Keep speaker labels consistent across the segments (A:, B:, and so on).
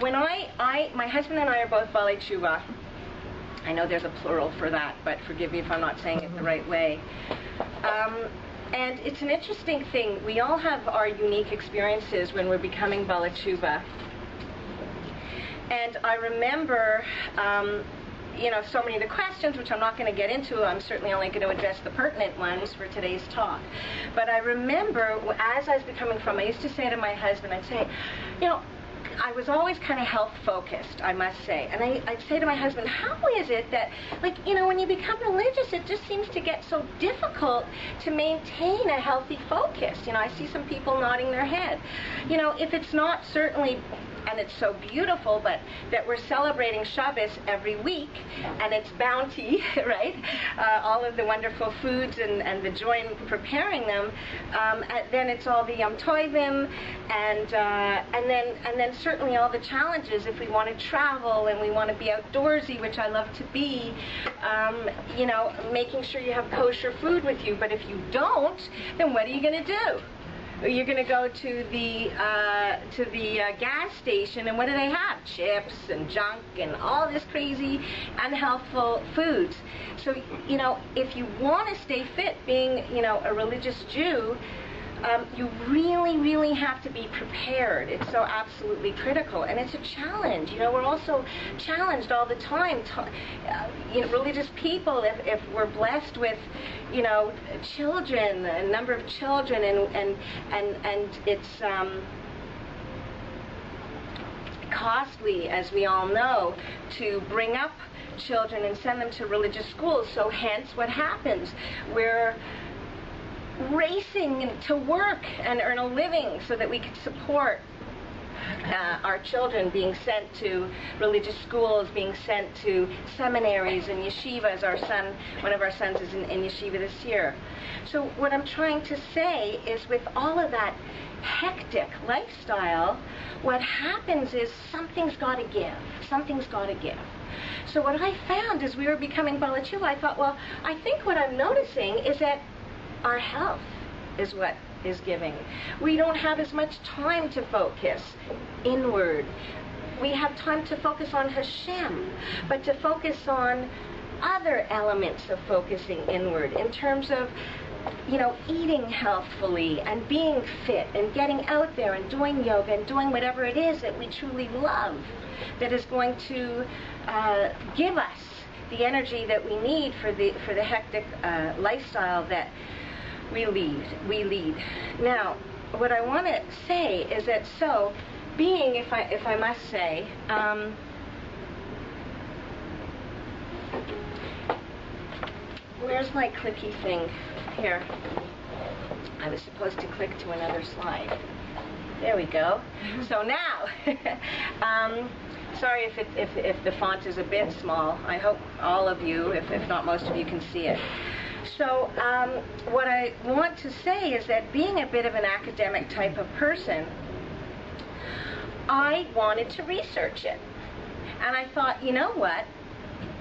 A: when my husband and I are both Balei Tshuva. I know there's a plural for that, but forgive me if I'm not saying it the right way. And it's an interesting thing. We all have our unique experiences when we're becoming Balei Tshuva. And I remember, so many of the questions, which I'm not going to get into. I'm certainly only going to address the pertinent ones for today's talk. But I remember, as I was becoming from, I used to say to my husband, I'd say, I was always kind of health-focused, I must say. And I'd say to my husband, how is it that, when you become religious, it just seems to get so difficult to maintain a healthy focus? I see some people nodding their head. If it's not certainly, and it's so beautiful, but that we're celebrating Shabbos every week, and it's bounty, right? All of the wonderful foods and the joy in preparing them. Then it's all the Yom Tovim, and then certainly all the challenges if we want to travel and we want to be outdoorsy, which I love to be. Making sure you have kosher food with you. But if you don't, then what are you going to do? You're going to go to the gas station, and what do they have? Chips and junk and all this crazy, unhealthful foods. So, if you want to stay fit, being, a religious Jew, you really, really have to be prepared. It's so absolutely critical, and it's a challenge. We're also challenged all the time. Religious people, if we're blessed with, children, a number of children, and it's costly, as we all know, to bring up children and send them to religious schools. So hence what happens? We're racing to work and earn a living so that we can support our children, being sent to religious schools, being sent to seminaries and yeshivas. One of our sons is in yeshiva this year. So what I'm trying to say is, with all of that hectic lifestyle, what happens is something's got to give. Something's got to give. So what I found as we were becoming Balei Tshuva, I thought, well, I think what I'm noticing is that our health is what is giving. We don't have as much time to focus inward. We have time to focus on Hashem, but to focus on other elements of focusing inward in terms of, eating healthfully and being fit and getting out there and doing yoga and doing whatever it is that we truly love, that is going to give us the energy that we need for the hectic lifestyle that we lead. Now, what I want to say is that, being, if I must say, where's my clicky thing? Here. I was supposed to click to another slide. There we go. So now, sorry if the font is a bit small. I hope all of you, if not most of you, can see it. So what I want to say is that, being a bit of an academic type of person, I wanted to research it. And I thought, you know what?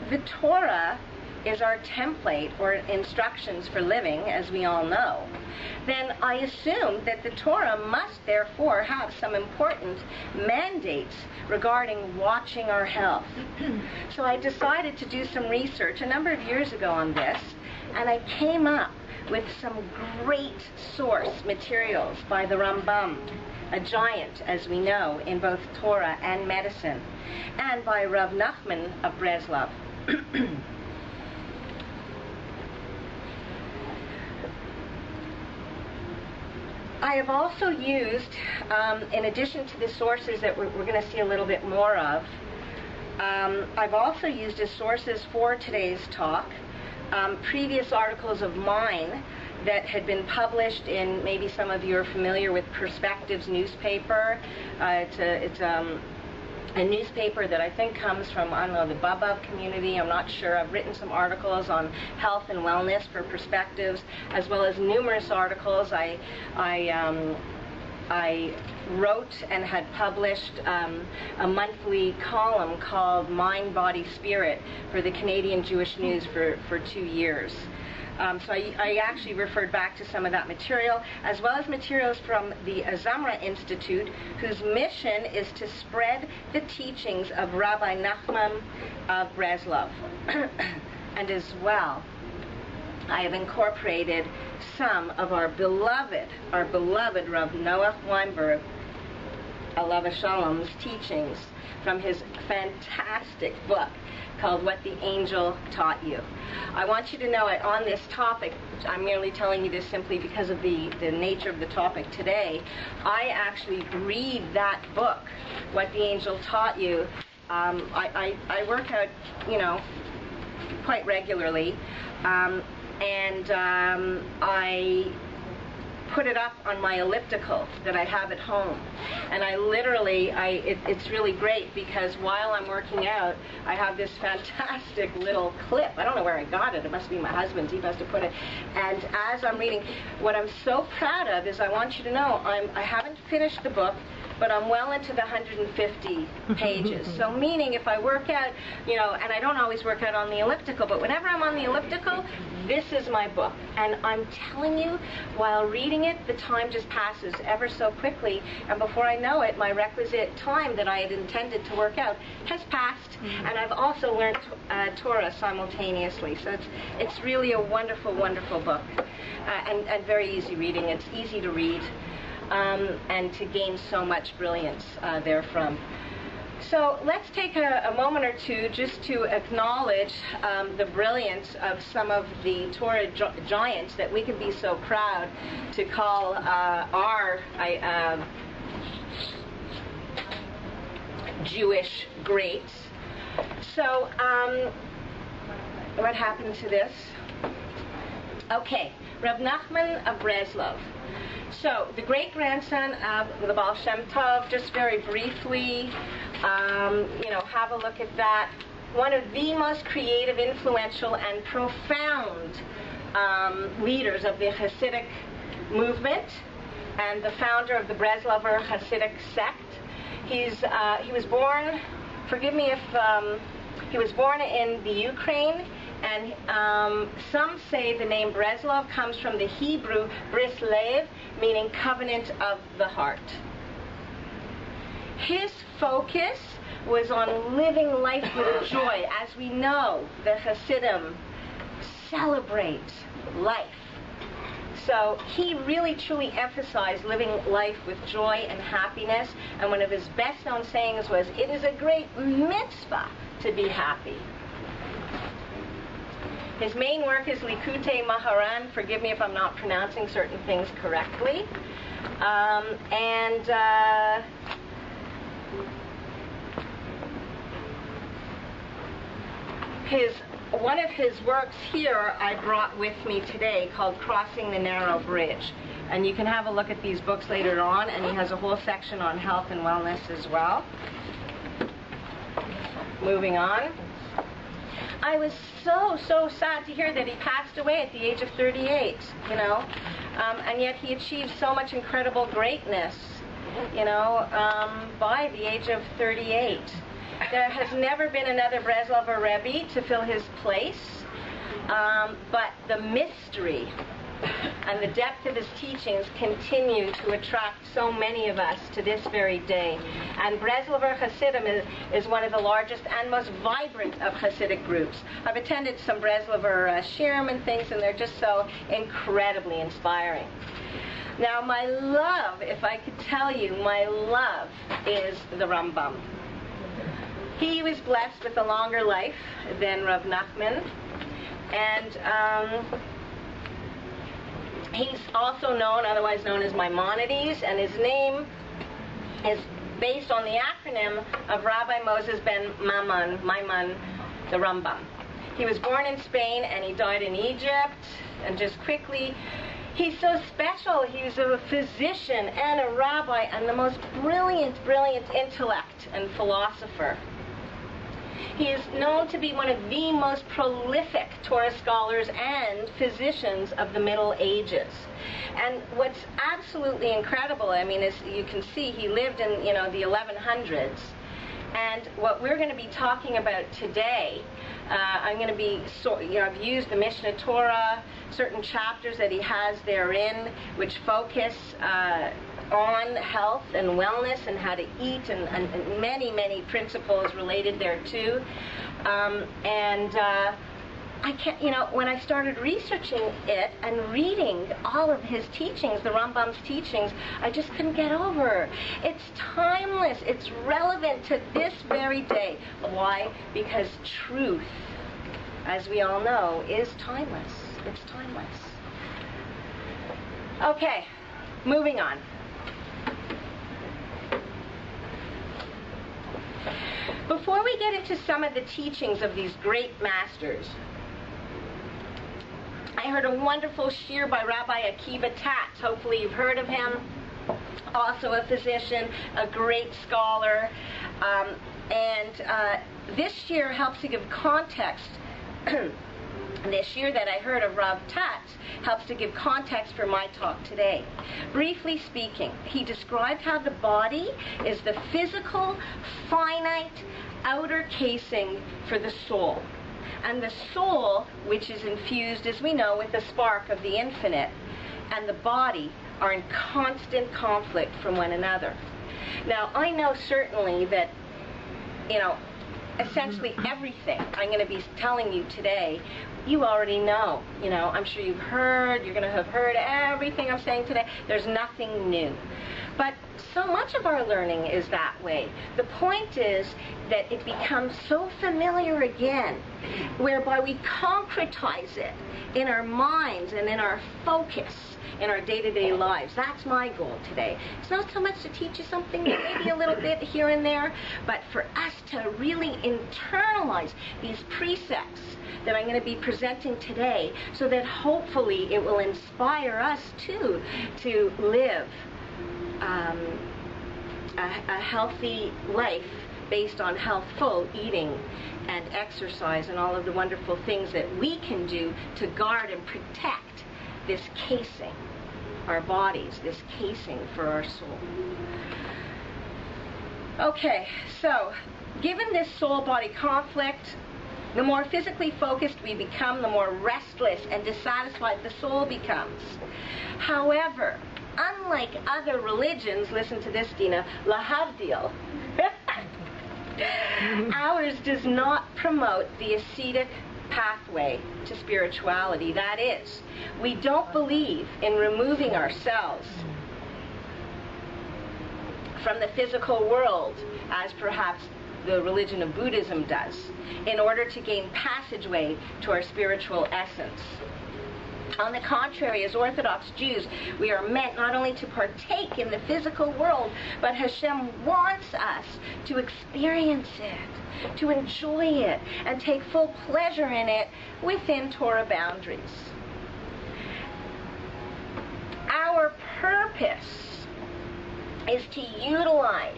A: The Torah is our template or instructions for living, as we all know. Then I assumed that the Torah must therefore have some important mandates regarding watching our health. So I decided to do some research a number of years ago on this, and I came up with some great source materials by the Rambam, a giant, as we know, in both Torah and medicine, and by Rav Nachman of Breslov. I have also used, in addition to the sources that we're going to see a little bit more of, I've also used as sources for today's talk previous articles of mine that had been published in, maybe some of you are familiar with Perspectives newspaper. It's a newspaper that I think comes from, I don't know, the Babav community. I'm not sure. I've written some articles on health and wellness for Perspectives, as well as numerous articles. I wrote and had published a monthly column called Mind, Body, Spirit for the Canadian Jewish News for 2 years. So I actually referred back to some of that material, as well as materials from the Azamra Institute, whose mission is to spread the teachings of Rabbi Nachman of Breslov. And as well, I have incorporated some of our beloved Rav Noach Weinberg, Alav Shalom's teachings from his fantastic book called What the Angel Taught You. I want you to know it on this topic. I'm merely telling you this simply because of the nature of the topic today. I actually read that book, What the Angel Taught You. I work out, quite regularly, and I put it up on my elliptical that I have at home. And I literally, it's really great because while I'm working out, I have this fantastic little clip. I don't know where I got it. It must be my husband's. He must have put it. And as I'm reading, what I'm so proud of is I want you to know I haven't finished the book, but I'm well into the 150 pages. So meaning if I work out, and I don't always work out on the elliptical, but whenever I'm on the elliptical, this is my book. And I'm telling you, while reading it, the time just passes ever so quickly. And before I know it, my requisite time that I had intended to work out has passed. And I've also learned Torah simultaneously. So it's really a wonderful, wonderful book. And very easy reading. It's easy to read. And to gain so much brilliance therefrom. So let's take a moment or two just to acknowledge the brilliance of some of the Torah giants that we can be so proud to call our Jewish greats. So what happened to this? Okay, Reb Nachman of Breslov. So, the great-grandson of the Baal Shem Tov, just very briefly, have a look at that. One of the most creative, influential, and profound leaders of the Hasidic movement, and the founder of the Breslover Hasidic sect. He was born, forgive me if, he was born in the Ukraine, and some say the name Breslov comes from the Hebrew bris lev, meaning covenant of the heart. His focus was on living life with joy. As we know, the Hasidim celebrate life. So he really truly emphasized living life with joy and happiness, and one of his best-known sayings was, "It is a great mitzvah to be happy." His main work is Likutei Maharan. Forgive me if I'm not pronouncing certain things correctly. One of his works here I brought with me today called Crossing the Narrow Bridge. And you can have a look at these books later on, and he has a whole section on health and wellness as well. Moving on. I was so sad to hear that he passed away at the age of 38, and yet he achieved so much incredible greatness, by the age of 38. There has never been another Breslover Rebbe to fill his place, but the mystery and the depth of his teachings continue to attract so many of us to this very day. And Breslover Hasidim is one of the largest and most vibrant of Hasidic groups. I've attended some Breslover shirim and things, and they're just so incredibly inspiring. Now, my love, if I could tell you, my love is the Rambam. He was blessed with a longer life than Rav Nachman, and he's also otherwise known as Maimonides, and his name is based on the acronym of Rabbi Moses ben Maimon, the Rambam. He was born in Spain, and he died in Egypt. And just quickly, he's so special. He's a physician and a rabbi and the most brilliant intellect and philosopher. He is known to be one of the most prolific Torah scholars and physicians of the Middle Ages. And what's absolutely incredible, as you can see, he lived in, the 1100s. And what we're going to be talking about today, I'm going to be, I've used the Mishnah Torah, certain chapters that he has therein, which focus on health and wellness and how to eat, and many, many principles related thereto. I can't, when I started researching it and reading all of his teachings, the Rambam's teachings, I just couldn't get over. It's timeless. It's relevant to this very day. Why? Because truth, as we all know, is timeless. It's timeless. Okay, moving on. Before we get into some of the teachings of these great masters, I heard a wonderful shir by Rabbi Akiva Tatz. Hopefully you've heard of him. Also a physician, a great scholar. This shir helps to give context. This shir that I heard of Rav Tatz helps to give context for my talk today. Briefly speaking, he described how the body is the physical, finite, outer casing for the soul. And the soul, which is infused, as we know, with the spark of the infinite, and the body are in constant conflict from one another. Now, I know certainly that, essentially everything I'm going to be telling you today, you already know. I'm sure you've heard, you're going to have heard everything I'm saying today. There's nothing new. But so much of our learning is that way. The point is that it becomes so familiar again, whereby we concretize it in our minds and in our focus in our day-to-day lives. That's my goal today. It's not so much to teach you something, maybe a little bit here and there, but for us to really internalize these precepts that I'm going to be presenting today, so that hopefully it will inspire us too to live a healthy life based on healthful eating and exercise and all of the wonderful things that we can do to guard and protect this casing, our bodies, this casing for our soul. Okay, so given this soul-body conflict, the more physically focused we become, the more restless and dissatisfied the soul becomes. However, unlike other religions, listen to this, Dina, lahavdil, ours does not promote the ascetic pathway to spirituality. That is, we don't believe in removing ourselves from the physical world, as perhaps the religion of Buddhism does, in order to gain passageway to our spiritual essence. On the contrary, as Orthodox Jews, we are meant not only to partake in the physical world, but Hashem wants us to experience it, to enjoy it, and take full pleasure in it within Torah boundaries. Our purpose is to utilize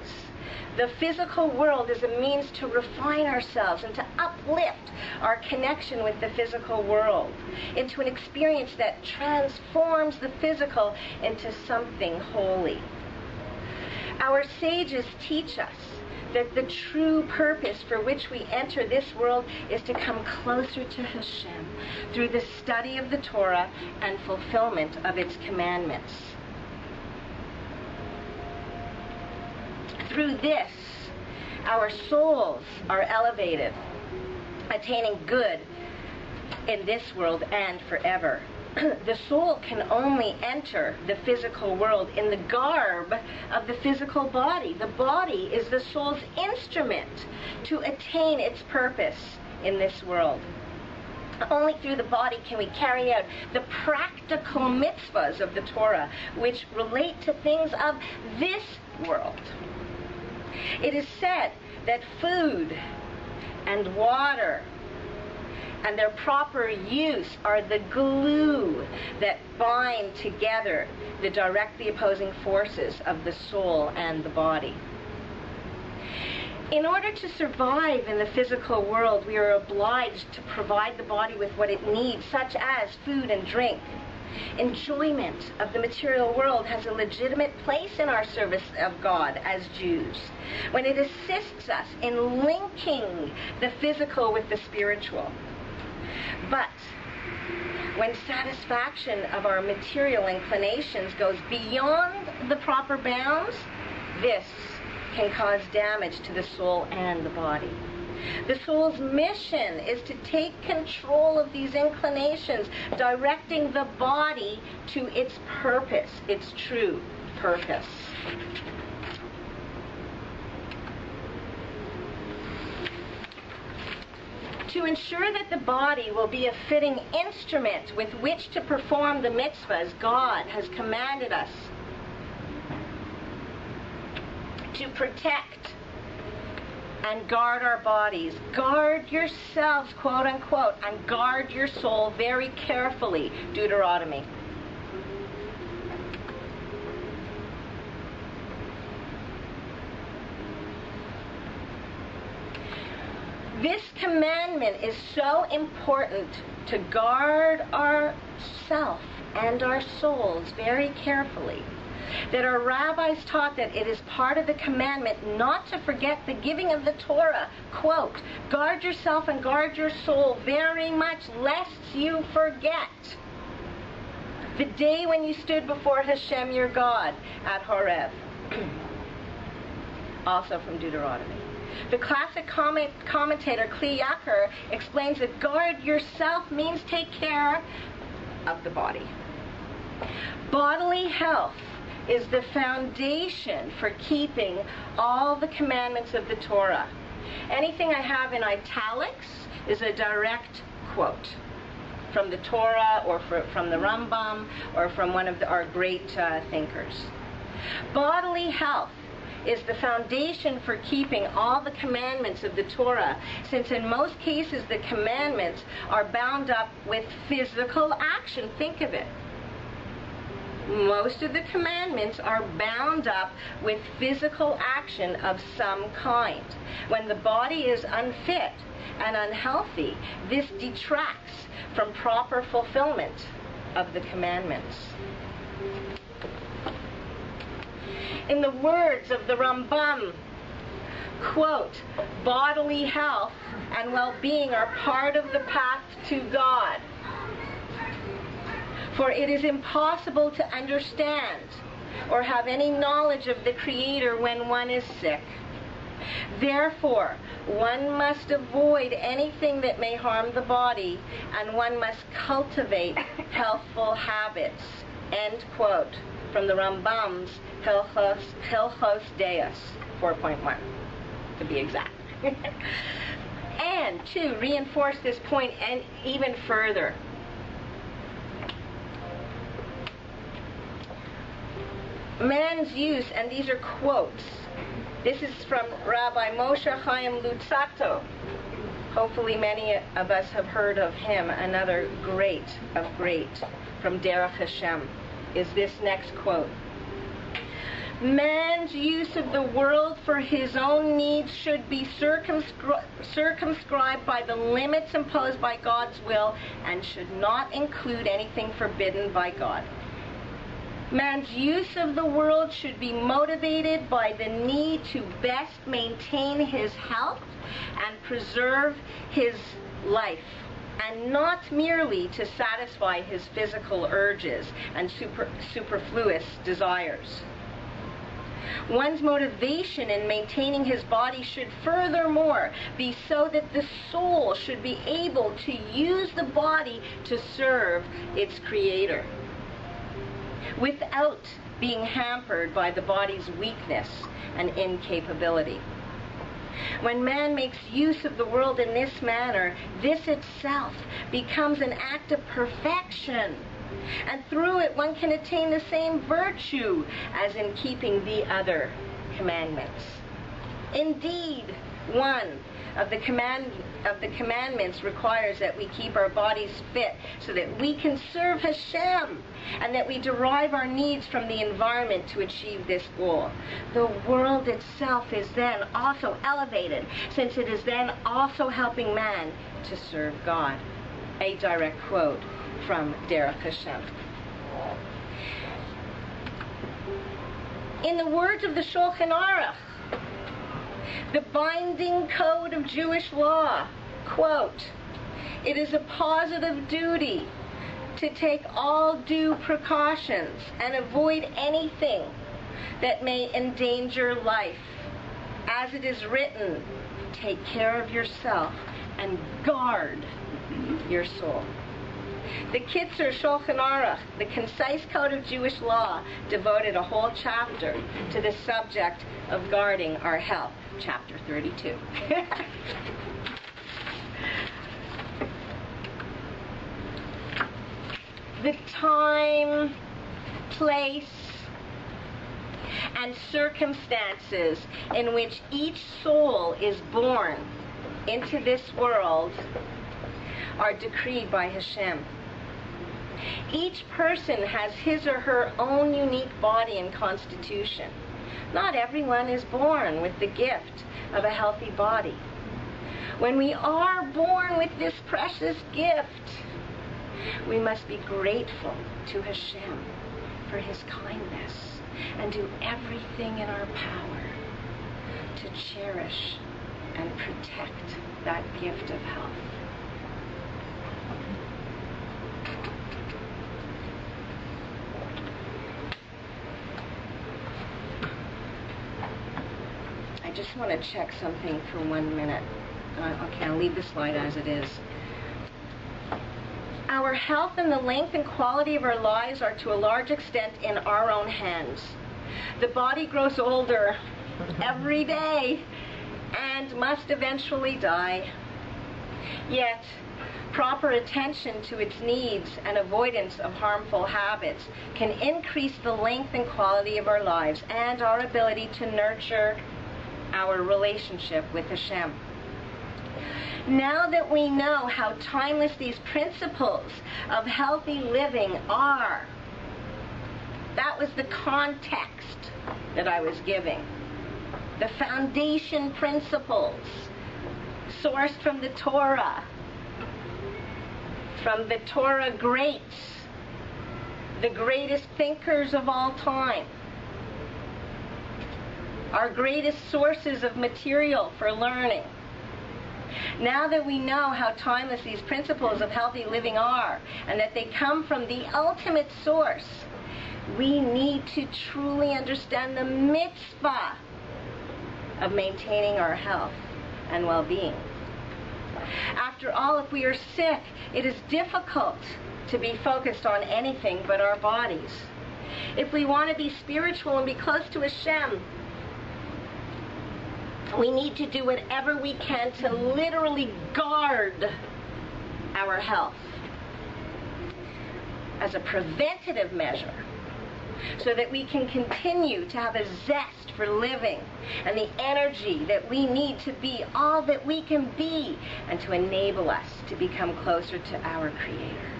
A: the physical world as a means to refine ourselves and to uplift our connection with the physical world into an experience that transforms the physical into something holy. Our sages teach us that the true purpose for which we enter this world is to come closer to Hashem through the study of the Torah and fulfillment of its commandments. Through this, our souls are elevated, attaining good in this world and forever. The soul can only enter the physical world in the garb of the physical body. The body is the soul's instrument to attain its purpose in this world. Only through the body can we carry out the practical mitzvahs of the Torah, which relate to things of this world. It is said that food and water and their proper use are the glue that bind together the directly opposing forces of the soul and the body. In order to survive in the physical world, we are obliged to provide the body with what it needs, such as food and drink. Enjoyment of the material world has a legitimate place in our service of God as Jews, when it assists us in linking the physical with the spiritual. But when satisfaction of our material inclinations goes beyond the proper bounds, this can cause damage to the soul and the body. The soul's mission is to take control of these inclinations, directing the body to its purpose, its true purpose. To ensure that the body will be a fitting instrument with which to perform the mitzvahs God has commanded us to protect and guard our bodies. Guard yourselves, quote unquote, and guard your soul very carefully, Deuteronomy. This commandment is so important to guard ourself and our souls very carefully, that our rabbis taught that it is part of the commandment not to forget the giving of the Torah. Quote, guard yourself and guard your soul very much, lest you forget the day when you stood before Hashem your God at Horeb. Also from Deuteronomy. The classic commentator Kli Yakar explains that guard yourself means take care of the body. Bodily health is the foundation for keeping all the commandments of the Torah. Anything I have in italics is a direct quote from the Torah or from the Rambam or from one of our great thinkers. Bodily health is the foundation for keeping all the commandments of the Torah, since in most cases the commandments are bound up with physical action. Think of it. Most of the commandments are bound up with physical action of some kind. When the body is unfit and unhealthy, this detracts from proper fulfillment of the commandments. In the words of the Rambam, quote, bodily health and well-being are part of the path to God. For it is impossible to understand or have any knowledge of the Creator when one is sick. Therefore, one must avoid anything that may harm the body, and one must cultivate healthful habits. End quote. From the Rambam's Hilchos Deos 4.1, to be exact. And to reinforce this point and even further, man's use, and these are quotes, this is from Rabbi Moshe Chaim Luzzatto. Hopefully many of us have heard of him. Another great of great from Derech Hashem is this next quote. Man's use of the world for his own needs should be circumscribed by the limits imposed by God's will and should not include anything forbidden by God. Man's use of the world should be motivated by the need to best maintain his health and preserve his life, and not merely to satisfy his physical urges and superfluous desires. One's motivation in maintaining his body should furthermore be so that the soul should be able to use the body to serve its Creator, without being hampered by the body's weakness and incapability. When man makes use of the world in this manner, this itself becomes an act of perfection, and through it one can attain the same virtue as in keeping the other commandments. Indeed, one of the commandments requires that we keep our bodies fit so that we can serve Hashem, and that we derive our needs from the environment to achieve this goal. The world itself is then also elevated, since it is then also helping man to serve God. A direct quote from Derech Hashem. In the words of the Shulchan Aruch, the binding code of Jewish law, quote, "It is a positive duty to take all due precautions and avoid anything that may endanger life. As it is written, take care of yourself and guard your soul." The Kitzur Shulchan Aruch, the concise code of Jewish law, devoted a whole chapter to the subject of guarding our health. Chapter 32. The time, place, and circumstances in which each soul is born into this world are decreed by Hashem. Each person has his or her own unique body and constitution. Not everyone is born with the gift of a healthy body. When we are born with this precious gift, we must be grateful to Hashem for his kindness and do everything in our power to cherish and protect that gift of health. I just want to check something for 1 minute. Okay, I'll leave the slide as it is. Our health and the length and quality of our lives are to a large extent in our own hands. The body grows older every day and must eventually die. Yet, proper attention to its needs and avoidance of harmful habits can increase the length and quality of our lives and our ability to nurture our relationship with Hashem. Now that we know how timeless these principles of healthy living are, that was the context that I was giving. The foundation principles, sourced from the Torah greats, the greatest thinkers of all time, our greatest sources of material for learning. Now that we know how timeless these principles of healthy living are, and that they come from the ultimate source, we need to truly understand the mitzvah of maintaining our health and well-being. After all, if we are sick, it is difficult to be focused on anything but our bodies. If we want to be spiritual and be close to Hashem, we need to do whatever we can to literally guard our health as a preventative measure, so that we can continue to have a zest for living and the energy that we need to be all that we can be, and to enable us to become closer to our Creator.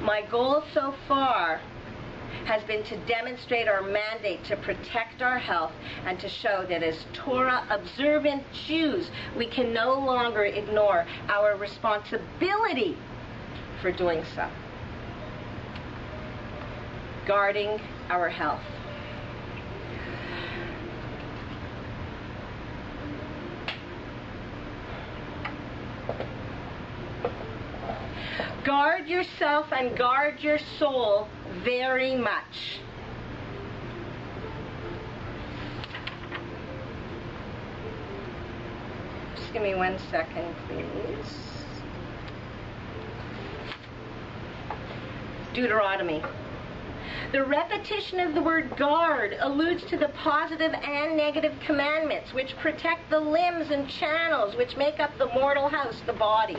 A: My goal so far has been to demonstrate our mandate to protect our health and to show that as Torah-observant Jews, we can no longer ignore our responsibility for doing so. Guarding our health. Guard yourself and guard your soul very much. Just give me 1 second, please. Deuteronomy. The repetition of the word guard alludes to the positive and negative commandments which protect the limbs and channels which make up the mortal house, the body.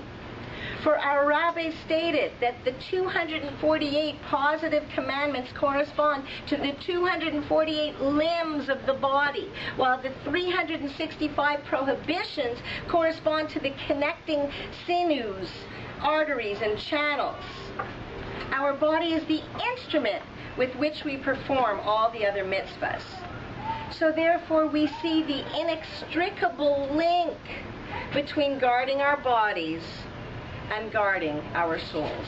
A: For our rabbis stated that the 248 positive commandments correspond to the 248 limbs of the body, while the 365 prohibitions correspond to the connecting sinews, arteries, and channels. Our body is the instrument with which we perform all the other mitzvahs. So therefore we see the inextricable link between guarding our bodies and guarding our souls.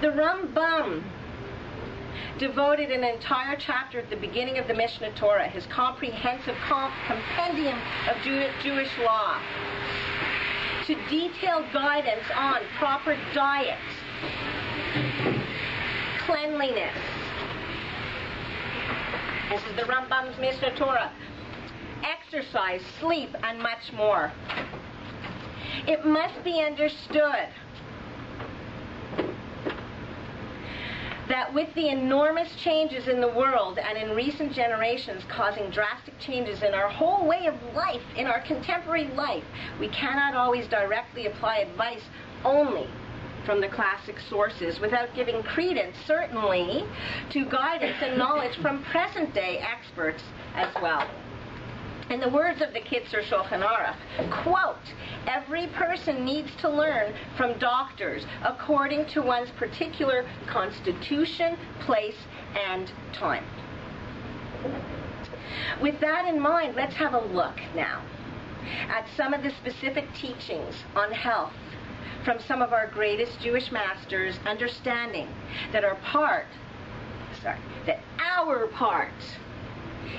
A: The Rambam devoted an entire chapter at the beginning of the Mishneh Torah, his comprehensive compendium of Jewish law, to detailed guidance on proper diet, cleanliness. This is the Rambam's Mishneh Torah. Exercise, sleep, and much more. It must be understood that with the enormous changes in the world and in recent generations causing drastic changes in our whole way of life, in our contemporary life, we cannot always directly apply advice only from the classic sources without giving credence, certainly, to guidance and knowledge from present-day experts as well. In the words of the Kitzur Shulchan Aruch, quote, every person needs to learn from doctors according to one's particular constitution, place, and time. With that in mind, let's have a look now at some of the specific teachings on health from some of our greatest Jewish masters, understanding that our part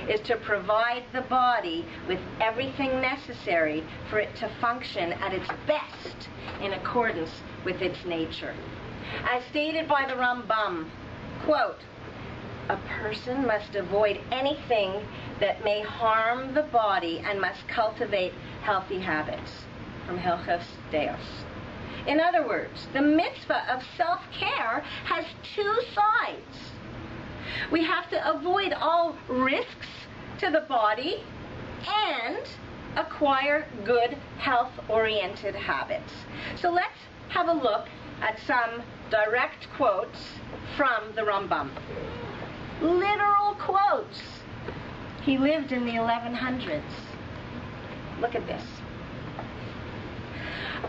A: is to provide the body with everything necessary for it to function at its best in accordance with its nature. As stated by the Rambam, quote, a person must avoid anything that may harm the body and must cultivate healthy habits, from Hilchos Deos. In other words, the mitzvah of self-care has two sides. We have to avoid all risks to the body and acquire good health-oriented habits. So let's have a look at some direct quotes from the Rambam. Literal quotes. He lived in the 1100s. Look at this.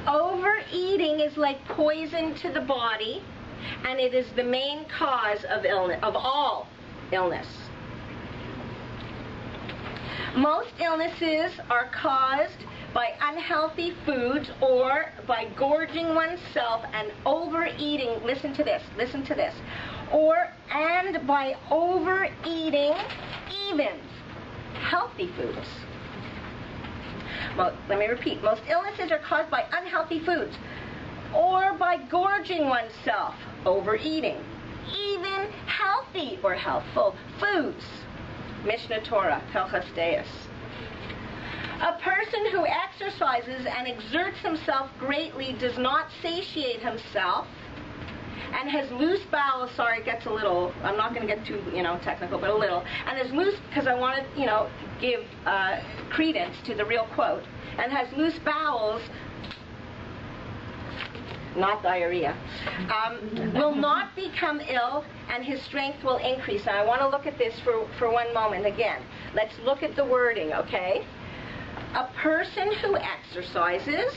A: Overeating is like poison to the body, and it is the main cause of illness, of all illness. Most illnesses are caused by unhealthy foods or by gorging oneself and overeating. Listen to this. And by overeating even healthy foods. Let me repeat. Most illnesses are caused by unhealthy foods or by gorging oneself, overeating, even healthy or healthful foods. Mishneh Torah, Hilchos Deos. A person who exercises and exerts himself greatly does not satiate himself and has loose bowels. Sorry, it gets a little, I'm not going to get too, technical, but a little. And has loose, because I want to, give credence to the real quote, and has loose bowels, not diarrhea, will not become ill, and his strength will increase. And I want to look at this for one moment again. Let's look at the wording, okay? A person who exercises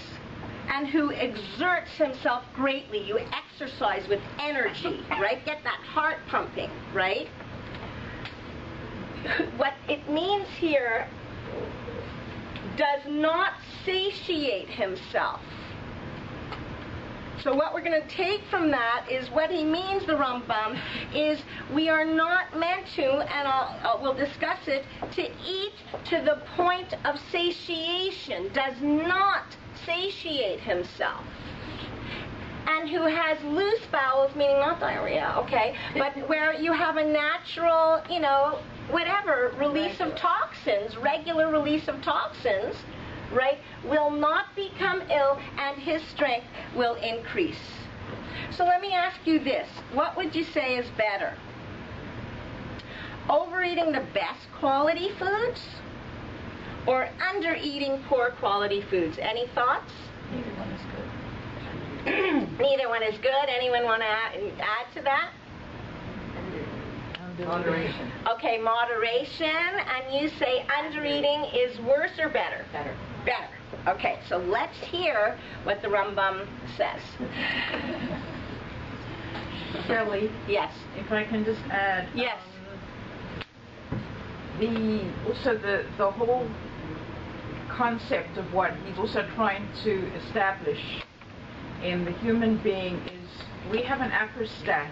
A: and who exerts himself greatly. You exercise with energy, right? Get that heart pumping, right? What it means here, does not satiate himself. So what we're going to take from that is what he means, the Rambam, is we are not meant to, and we'll discuss it, to eat to the point of satiation, does not satiate himself. And who has loose bowels, meaning not diarrhea, okay, but where you have a natural, whatever, release of toxins, regular release of toxins, right, will not become ill, and his strength will increase. So let me ask you this. What would you say is better? Overeating the best quality foods or under-eating poor quality foods? Any thoughts?
B: Neither one is good.
A: Neither one is good. Anyone want to add to that?
B: Moderation.
A: Okay, moderation. And you say under-eating is worse or better?
B: Better.
A: Better. Okay, so let's hear what the Rambam says.
B: Shelley?
A: Yes.
B: If I can just add.
A: Yes.
B: The whole concept of what he's also trying to establish in the human being is we have an apostat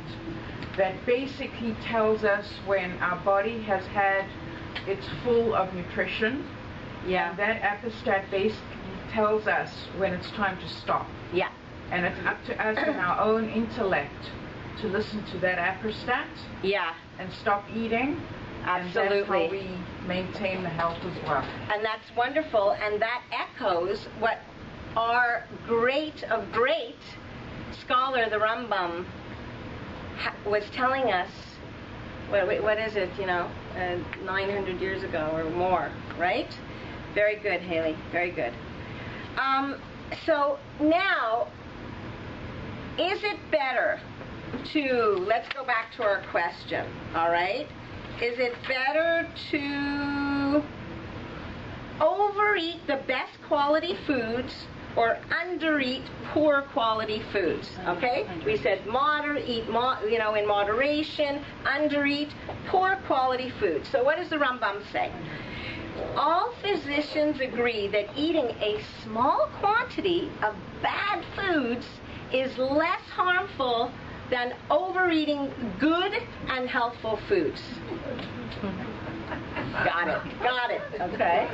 B: that basically tells us when our body has had its full of nutrition.
A: Yeah.
B: And that apostat basically tells us when it's time to stop.
A: Yeah.
B: And it's up to us in our own intellect to listen to that apostat.
A: Yeah.
B: And stop eating.
A: Absolutely.
B: And that's how we maintain the health as well.
A: And that's wonderful, and that echoes what our great scholar, the Rambam, was telling us. What is it? 900 years ago or more, right? Very good, Haley. Very good. So now, is it better to? Let's go back to our question. All right. Is it better to overeat the best quality foods or undereat poor quality foods? Okay? We said eat in moderation, undereat poor quality foods. So what does the Rambam say? All physicians agree that eating a small quantity of bad foods is less harmful than overeating good and healthful foods. Got it, okay?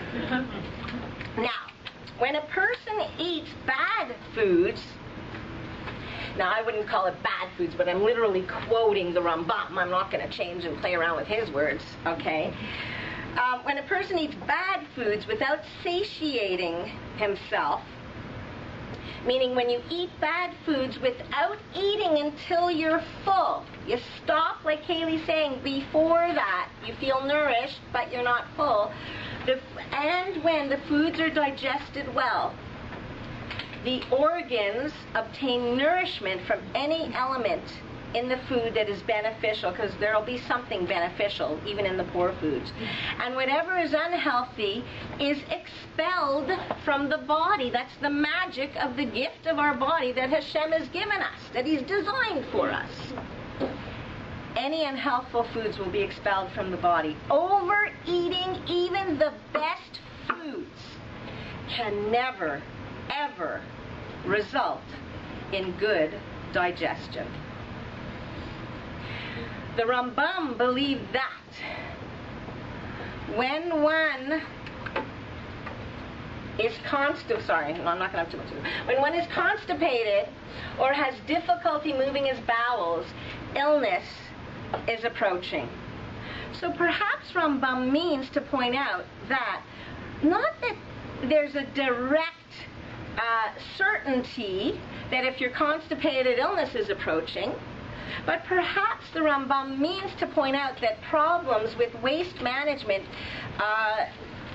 A: Now, when a person eats bad foods, now I wouldn't call it bad foods, but I'm literally quoting the Rambam. I'm not going to change and play around with his words, okay? When a person eats bad foods without satiating himself, meaning when you eat bad foods without eating until you're full. You stop, like Haley's saying, before that. You feel nourished, but you're not full. And when the foods are digested well, the organs obtain nourishment from any element in the food that is beneficial, because there will be something beneficial even in the poor foods. And whatever is unhealthy is expelled from the body. That's the magic of the gift of our body that Hashem has given us, that He's designed for us. Any unhealthful foods will be expelled from the body. Overeating even the best foods can never, ever result in good digestion. The Rambam believed that when one is when one is constipated or has difficulty moving his bowels, illness is approaching. So perhaps Rambam means to point out that not that there's a direct certainty that if you're constipated, illness is approaching, but perhaps the Rambam means to point out that problems with waste management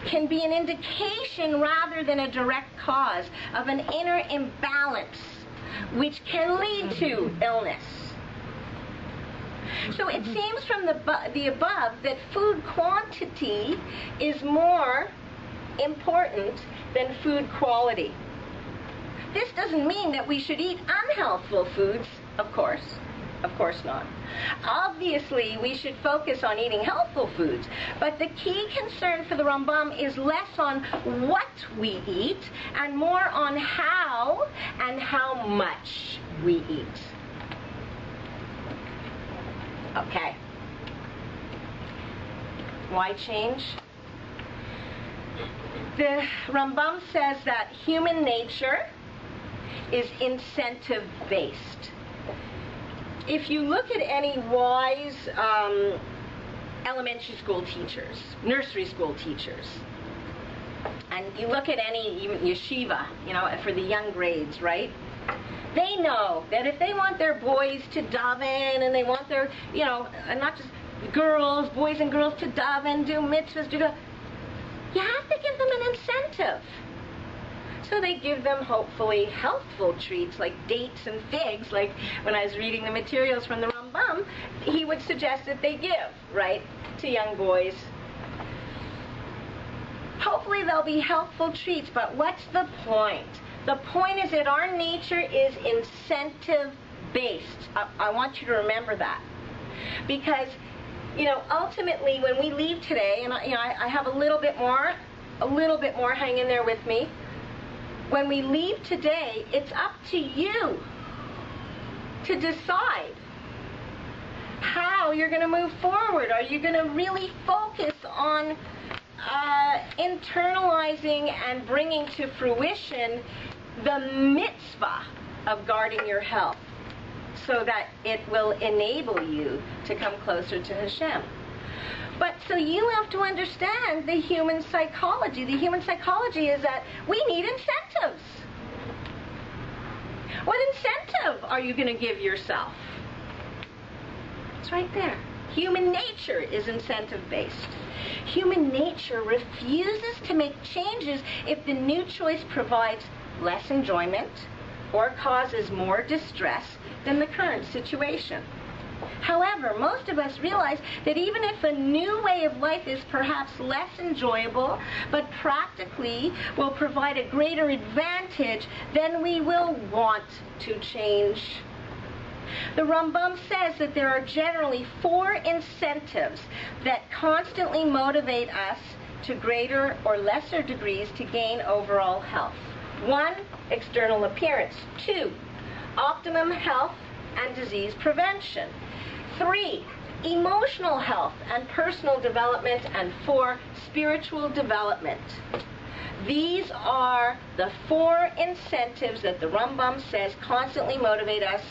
A: can be an indication rather than a direct cause of an inner imbalance which can lead to illness. So it seems from the above that food quantity is more important than food quality. This doesn't mean that we should eat unhealthful foods, of course. Of course not. Obviously, we should focus on eating healthful foods, but the key concern for the Rambam is less on what we eat and more on how and how much we eat. Okay. Why change? The Rambam says that human nature is incentive-based. If you look at any wise elementary school teachers, nursery school teachers, and you look at any even yeshiva, for the young grades, right? They know that if they want their boys to daven and they want their, and not just girls, boys and girls to daven, do mitzvahs, you have to give them an incentive. So they give them, hopefully, healthful treats like dates and figs. Like when I was reading the materials from the Rambam, he would suggest that they give, right, to young boys. Hopefully they'll be helpful treats, but what's the point? The point is that our nature is incentive-based. I want you to remember that. Because, ultimately when we leave today, and I have a little bit more, hang in there with me. when we leave today, it's up to you to decide how you're going to move forward. Are you going to really focus on internalizing and bringing to fruition the mitzvah of guarding your health so that it will enable you to come closer to Hashem? But so you have to understand the human psychology. The human psychology is that we need incentives. What incentive are you going to give yourself? It's right there. Human nature is incentive-based. Human nature refuses to make changes if the new choice provides less enjoyment or causes more distress than the current situation. However, most of us realize that even if a new way of life is perhaps less enjoyable, but practically will provide a greater advantage, then we will want to change. The Rambam says that there are generally 4 incentives that constantly motivate us to greater or lesser degrees to gain overall health. 1, external appearance. 2, optimum health and disease prevention. 3, emotional health and personal development. And 4, spiritual development. These are the 4 incentives that the Rambam says constantly motivate us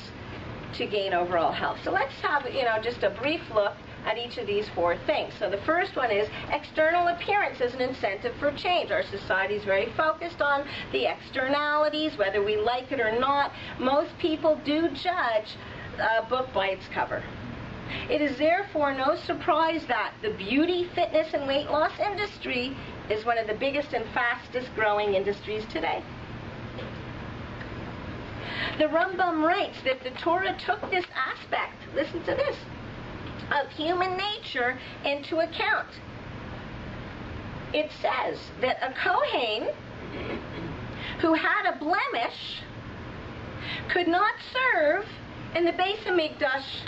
A: to gain overall health. So let's have, just a brief look at each of these 4 things. So the first one is external appearance as an incentive for change. Our society is very focused on the externalities, whether we like it or not. Most people do judge a book by its cover. It is therefore no surprise that the beauty, fitness, and weight loss industry is one of the biggest and fastest growing industries today. The Rambam writes that the Torah took this aspect, listen to this, of human nature into account. It says that a Kohen who had a blemish could not serve in the Beis HaMikdash.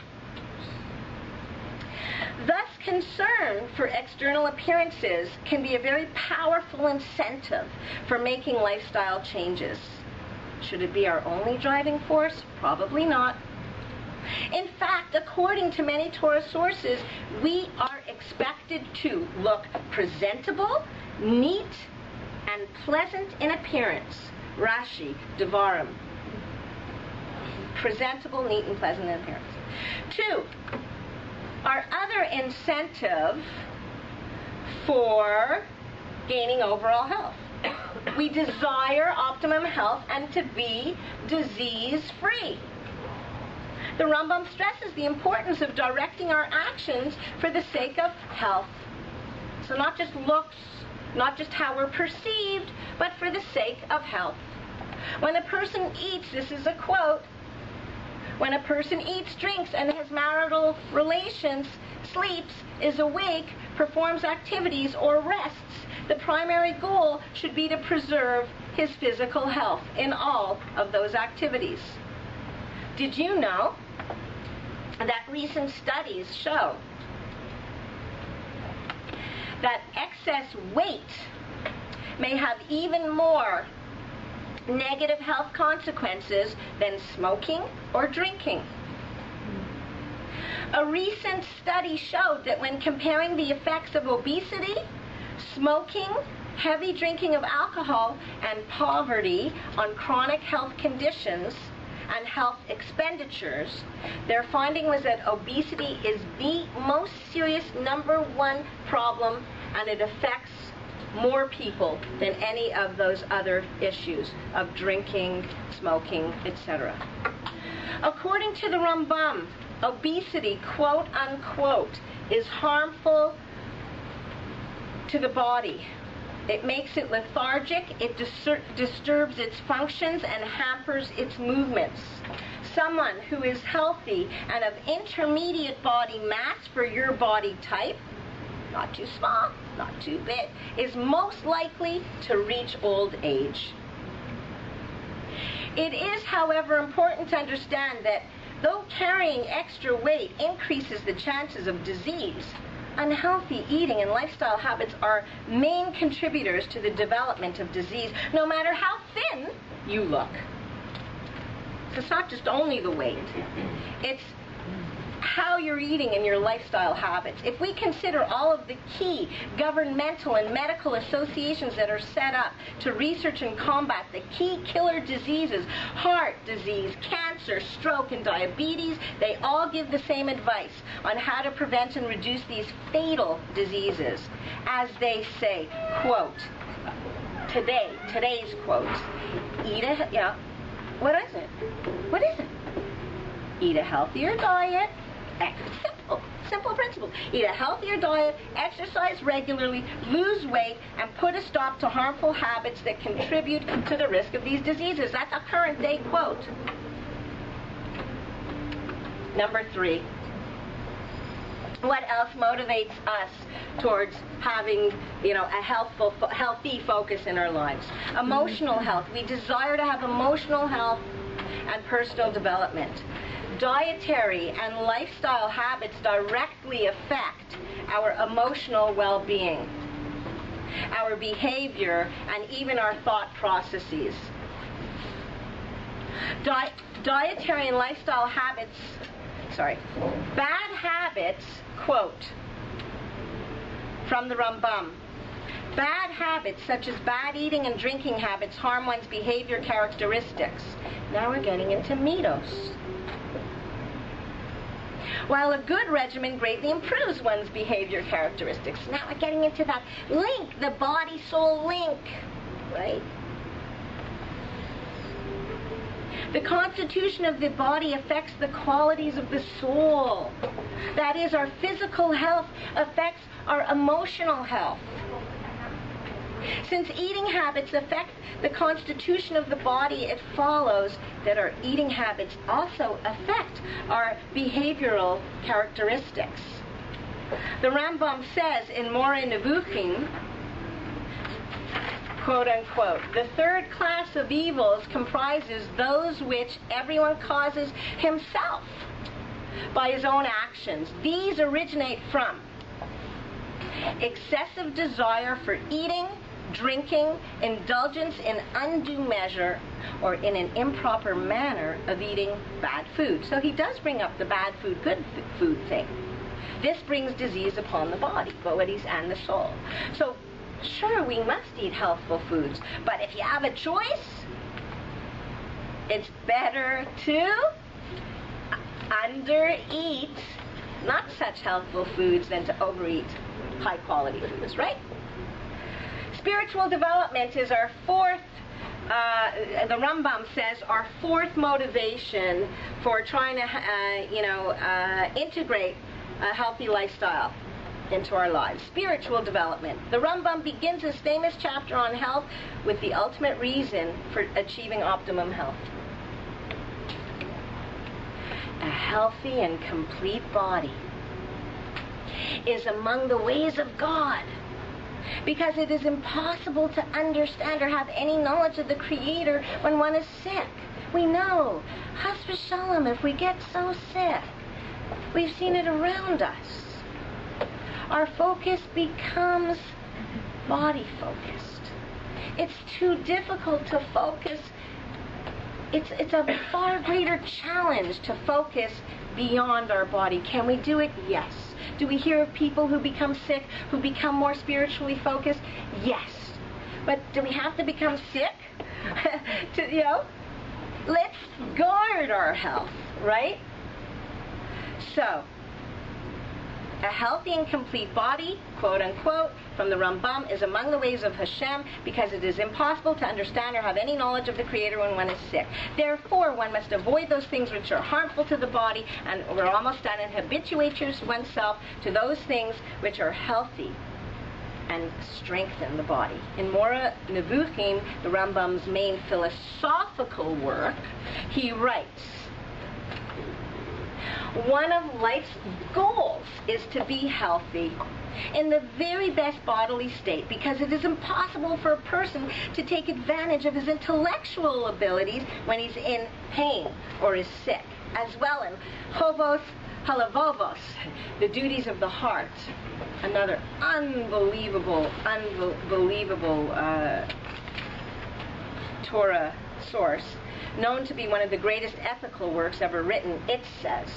A: Thus, concern for external appearances can be a very powerful incentive for making lifestyle changes. Should it be our only driving force? Probably not. In fact, according to many Torah sources, we are expected to look presentable, neat, and pleasant in appearance. Rashi, Devarim. Presentable, neat, and pleasant in appearance. 2, our other incentive for gaining overall health. We desire optimum health and to be disease-free. The Rambam stresses the importance of directing our actions for the sake of health. So not just looks, not just how we're perceived, but for the sake of health. When a person eats, this is a quote, when a person eats, drinks, and has marital relations, sleeps, is awake, performs activities, or rests, the primary goal should be to preserve his physical health in all of those activities. Did you know that recent studies show that excess weight may have even more negative health consequences than smoking or drinking? A recent study showed that when comparing the effects of obesity, smoking, heavy drinking of alcohol, and poverty on chronic health conditions and health expenditures, their finding was that obesity is the most serious #1 problem, and it affects more people than any of those other issues of drinking, smoking, etc. According to the Rambam, obesity, quote unquote, is harmful to the body. It makes it lethargic, it disturbs its functions, and hampers its movements. Someone who is healthy and of intermediate body mass for your body type, not too small, not too big, is most likely to reach old age. It is, however, important to understand that though carrying extra weight increases the chances of disease, Unhealthy eating and lifestyle habits are main contributors to the development of disease, no matter how thin you look. So it's not just only the weight. It's how you're eating and your lifestyle habits. If we consider all of the key governmental and medical associations that are set up to research and combat the key killer diseases, heart disease, cancer, stroke, and diabetes, they all give the same advice on how to prevent and reduce these fatal diseases. As they say, quote, today's quote, what is it? Eat a healthier diet. Simple principle. Eat a healthier diet, exercise regularly, lose weight, and put a stop to harmful habits that contribute to the risk of these diseases. That's a current day quote. Number 3. What else motivates us towards having, a healthy focus in our lives? Emotional health. We desire to have emotional health and personal development. Dietary and lifestyle habits directly affect our emotional well-being, our behavior, and even our thought processes. Dietary and lifestyle habits, bad habits, quote, from the Rambam. Bad habits such as bad eating and drinking habits harm one's behavior characteristics. Now we're getting into midos. While a good regimen greatly improves one's behavior characteristics. Now we're getting into that link, the body-soul link, right? The constitution of the body affects the qualities of the soul. That is, our physical health affects our emotional health. Since eating habits affect the constitution of the body, it follows that our eating habits also affect our behavioral characteristics. The Rambam says in More Nevuchim, quote unquote, the third class of evils comprises those which everyone causes himself by his own actions. These originate from excessive desire for eating, drinking, indulgence in undue measure, or in an improper manner of eating bad food. So he does bring up the bad food, good food thing. This brings disease upon the body, and the soul. So, sure, we must eat healthful foods, but if you have a choice, it's better to undereat not such healthful foods than to overeat high-quality foods, right? Spiritual development is our fourth, the Rambam says, our fourth motivation for trying to, integrate a healthy lifestyle into our lives. Spiritual development. The Rambam begins his famous chapter on health with the ultimate reason for achieving optimum health. A healthy and complete body is among the ways of God, because it is impossible to understand or have any knowledge of the Creator when one is sick. We know, Chas v'shalom, if we get so sick, we've seen it around us. Our focus becomes body-focused. It's too difficult to focus. It's a far greater challenge to focus beyond our body. Can we do it? Yes. Do we hear of people who become sick, who become more spiritually focused? Yes. But do we have to become sick? Let's guard our health, right? So, a healthy and complete body, quote unquote, from the Rambam, is among the ways of Hashem, because it is impossible to understand or have any knowledge of the Creator when one is sick. Therefore, one must avoid those things which are harmful to the body, and we're almost done, and habituate oneself to those things which are healthy and strengthen the body. In More Nevuchim, the Rambam's main philosophical work, he writes, one of life's goals is to be healthy in the very best bodily state, because it is impossible for a person to take advantage of his intellectual abilities when he's in pain or is sick. As well in Chovos Halavovos, the duties of the heart. Another unbelievable Torah source, known to be one of the greatest ethical works ever written. It says,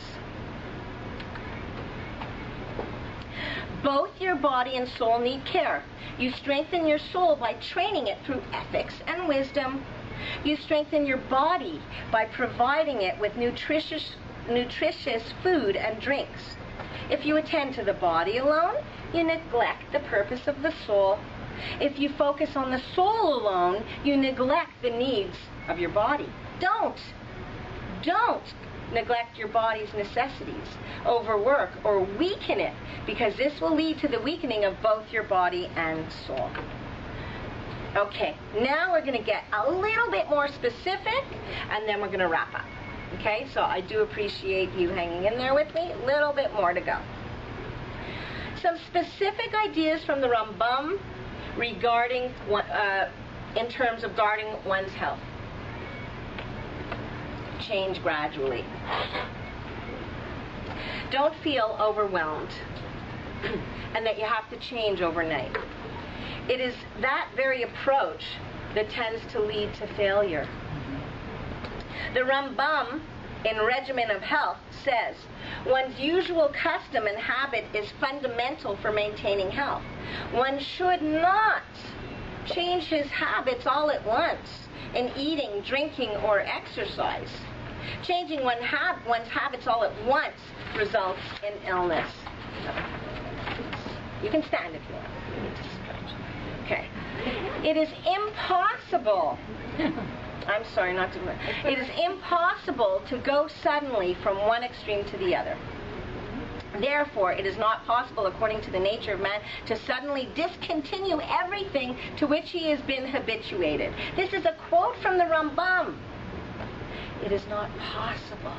A: both your body and soul need care. You strengthen your soul by training it through ethics and wisdom. You strengthen your body by providing it with nutritious food and drinks. If you attend to the body alone, you neglect the purpose of the soul. If you focus on the soul alone, you neglect the needs of your body. Don't neglect your body's necessities, overwork, or weaken it, because this will lead to the weakening of both your body and soul. Okay, now we're going to get a little bit more specific, and then we're going to wrap up. Okay, so I do appreciate you hanging in there with me. A little bit more to go. Some specific ideas from the Rambam regarding, in terms of guarding one's health. Change gradually. Don't feel overwhelmed and that you have to change overnight. It is that very approach that tends to lead to failure. The Rambam, in Regimen of Health, says, one's usual custom and habit is fundamental for maintaining health. One should not change his habits all at once in eating, drinking, or exercise. Changing one's habits all at once results in illness. You can stand if you want. Okay. It is impossible. I'm sorry, not to. It is impossible to go suddenly from one extreme to the other. Therefore, it is not possible, according to the nature of man, to suddenly discontinue everything to which he has been habituated. This is a quote from the Rambam. It is not possible,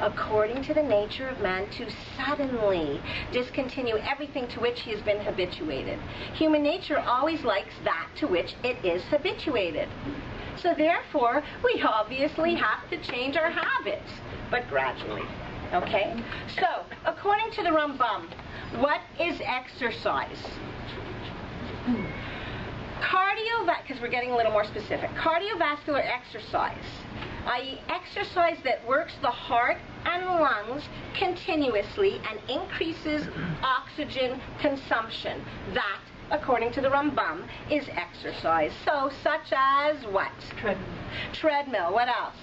A: according to the nature of man, to suddenly discontinue everything to which he has been habituated. Human nature always likes that to which it is habituated. So therefore, we obviously have to change our habits, but gradually. Okay? So, according to the Rambam, what is exercise? Because we're getting a little more specific. Cardiovascular exercise, i.e. exercise that works the heart and lungs continuously and increases oxygen consumption. That, according to the Rambam, is exercise. So, such as what? Treadmill. What else?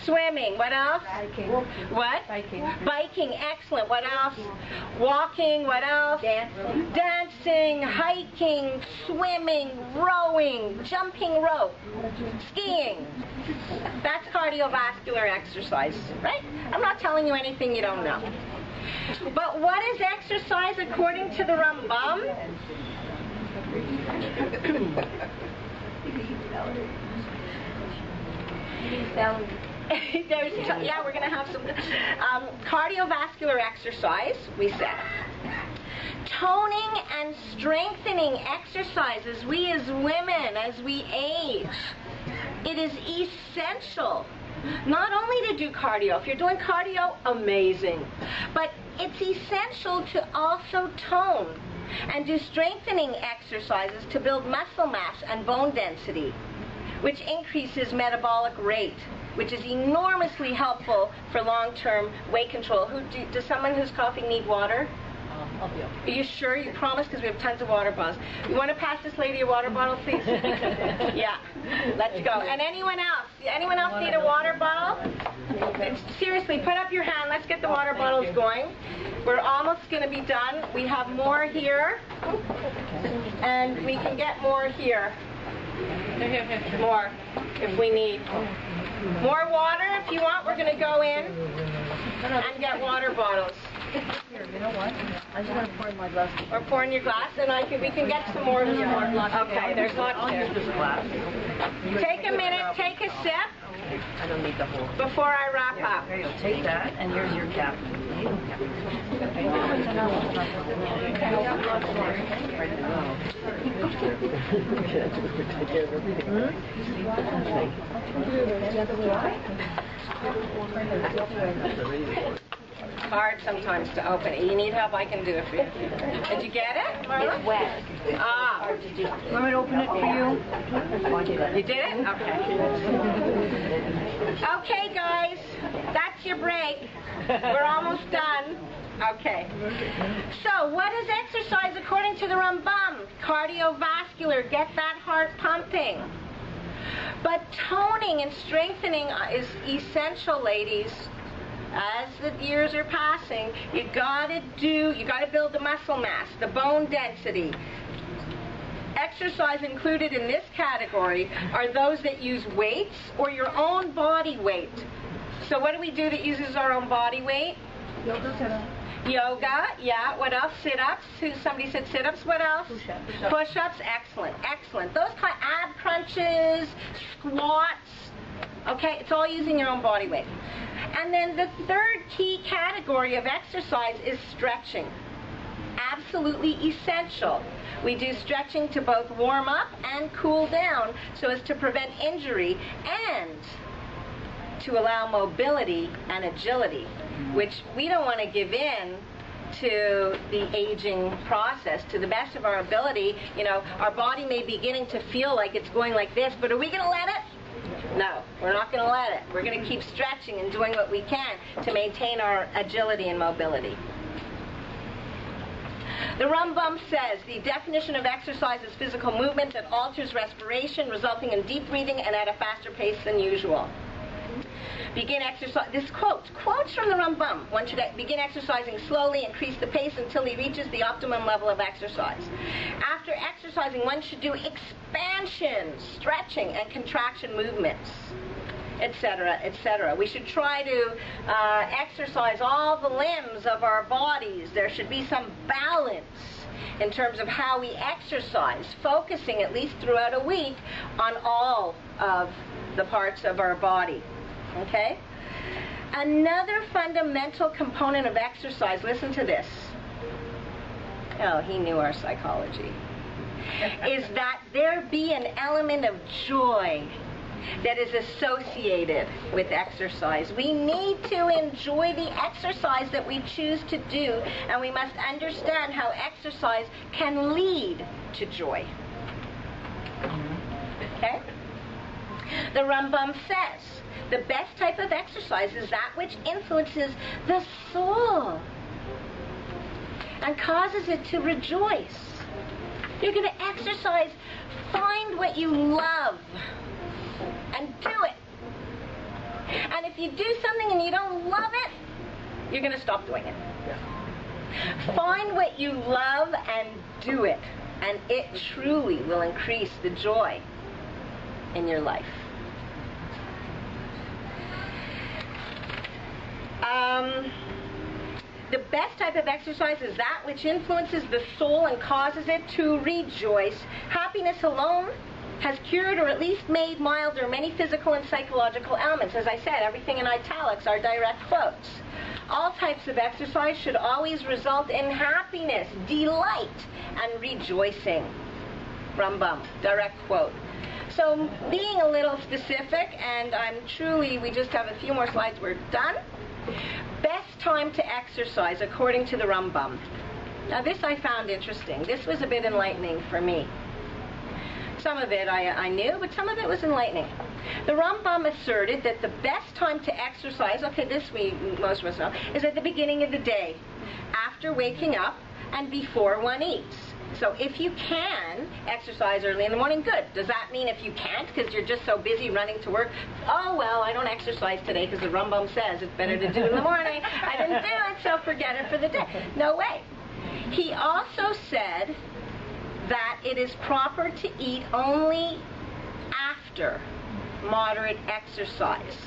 A: Swimming. What else?
C: Biking.
A: What? Biking. Excellent. What else? Walking. What else? Dancing. Hiking. Swimming. Rowing. Jumping rope. Skiing. That's cardiovascular exercise, right? I'm not telling you anything you don't know. But what is exercise according to the Rambam? Yeah, we're going to have some cardiovascular exercise, we said. Toning and strengthening exercises, we as women, as we age, it is essential not only to do cardio. If you're doing cardio, amazing. But it's essential to also tone and do strengthening exercises to build muscle mass and bone density, which increases metabolic rate, which is enormously helpful for long-term weight control. Does someone who's coughing need water?
C: I'll be okay.
A: Are you sure? You promise? Because we have tons of water bottles. You want to pass this lady a water bottle, please? Yeah. Let's go. And anyone else? Anyone else need a water bottle? Seriously, put up your hand. Let's get the water bottles going. We're almost going to be done. We have more here. And we can get more here. More, if we need. More water, if you want. We're going to go in and get water bottles.
C: Here, you know what? I just want to pour in my glass.
A: Or pour in your glass, and we can get some more here. Okay, there's lots
C: I'll use
A: there.
C: this glass.
A: Take a minute, take a sip
C: I don't need the whole.
A: before I wrap up.
C: There you go. Take that, and here's your cap.
A: hard sometimes to open it. You need help, I can do it for you. Did you get it, Marla?
C: It's wet.
A: Ah.
C: Hard to do.
A: Want me to open it for you? You did it? Okay. Okay, guys. That's your break. We're almost done. Okay. So, what is exercise according to the Rambam? Cardiovascular. Get that heart pumping. But toning and strengthening is essential, ladies. As the years are passing, you gotta build the muscle mass, the bone density. Exercise included in this category are those that use weights or your own body weight. So what do we do that uses our own body weight? Yoga, yeah. What else? Sit-ups. Somebody said sit-ups. What else?
C: Push-ups.
A: Push-ups. Excellent, excellent. Those kind of ab crunches, squats. Okay, it's all using your own body weight. And then the third key category of exercise is stretching. Absolutely essential. We do stretching to both warm up and cool down so as to prevent injury and to allow mobility and agility, which we don't want to give in to the aging process. To the best of our ability, our body may be beginning to feel like it's going like this, but are we going to let it? No, we're not going to let it. We're going to keep stretching and doing what we can to maintain our agility and mobility. The Rambam says the definition of exercise is physical movement that alters respiration, resulting in deep breathing and at a faster pace than usual. Begin exercise. This quotes from the Rambam. One should begin exercising slowly, increase the pace until he reaches the optimum level of exercise. After exercising, one should do expansion, stretching, and contraction movements, etc., etc. We should try to exercise all the limbs of our bodies. There should be some balance in terms of how we exercise, focusing at least throughout a week on all of the parts of our body. Okay? Another fundamental component of exercise, listen to this. Oh, he knew our psychology. Is that there be an element of joy that is associated with exercise. We need to enjoy the exercise that we choose to do, and we must understand how exercise can lead to joy. Okay? The Rambam says, the best type of exercise is that which influences the soul and causes it to rejoice. You're going to exercise, find what you love and do it. And if you do something and you don't love it, you're going to stop doing it. Find what you love and do it, and it truly will increase the joy in your life. The best type of exercise is that which influences the soul and causes it to rejoice. Happiness alone has cured or at least made milder many physical and psychological ailments. As I said, everything in italics are direct quotes. All types of exercise should always result in happiness, delight, and rejoicing. Rambam, direct quote. So being a little specific, and we just have a few more slides, we're done. Best time to exercise according to the Rambam. Now this I found interesting. This was a bit enlightening for me. Some of it I knew, but some of it was enlightening. The Rambam asserted that the best time to exercise, most of us know, is at the beginning of the day, after waking up and before one eats. So if you can exercise early in the morning, good. Does that mean if you can't because you're just so busy running to work, oh, well, I don't exercise today because the Rambam says it's better to do it in the morning. I didn't do it, so forget it for the day. No way. He also said that it is proper to eat only after moderate exercise.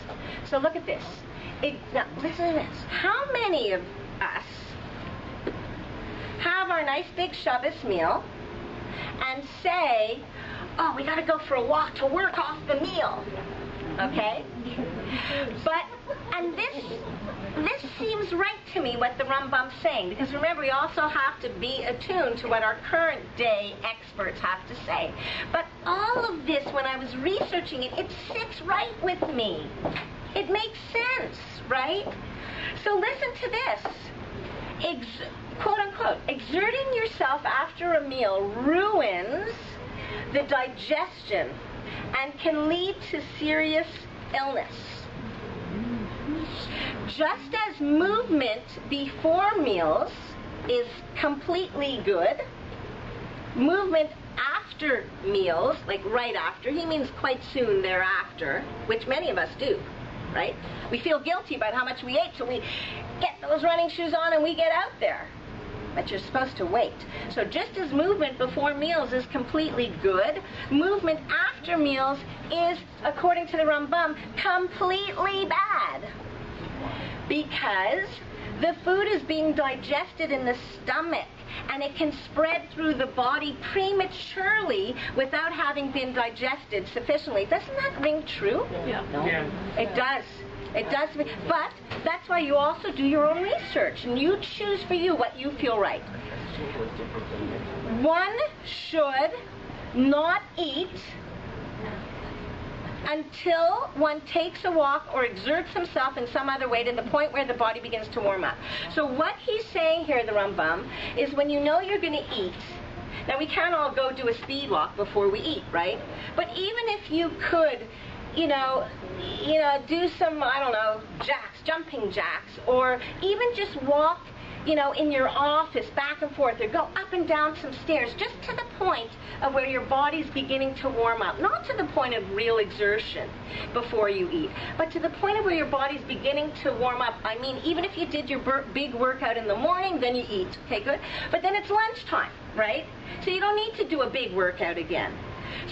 A: So look at this. Now, listen to this. How many of us have our nice big Shabbos meal and say, oh, we got to go for a walk to work off the meal? Okay? And this seems right to me what the Rambam's saying, because remember, we also have to be attuned to what our current day experts have to say. But all of this, when I was researching it, it sits right with me. It makes sense, right? So listen to this. Quote unquote, exerting yourself after a meal ruins the digestion and can lead to serious illness. Just as movement before meals is completely good, movement after meals, like right after, he means quite soon thereafter, which many of us do, right? We feel guilty about how much we ate, so we get those running shoes on and we get out there. But you're supposed to wait. So just as movement before meals is completely good, movement after meals is, according to the Rambam, completely bad. Because the food is being digested in the stomach, and it can spread through the body prematurely without having been digested sufficiently. Doesn't that ring true?
C: Yeah.
A: No. Yeah. It does. It does. But that's why you also do your own research, and you choose for you what you feel right. One should not eat until one takes a walk or exerts himself in some other way to the point where the body begins to warm up. So what he's saying here, the Rambam, is when you know you're going to eat, now we can't all go do a speed walk before we eat, right? But even if you could, do some, jumping jacks, or even just walk, in your office back and forth, or go up and down some stairs, just to the point of where your body's beginning to warm up. Not to the point of real exertion before you eat, but to the point of where your body's beginning to warm up. I mean, even if you did your big workout in the morning, then you eat. Okay, good. But then it's lunchtime, right? So you don't need to do a big workout again.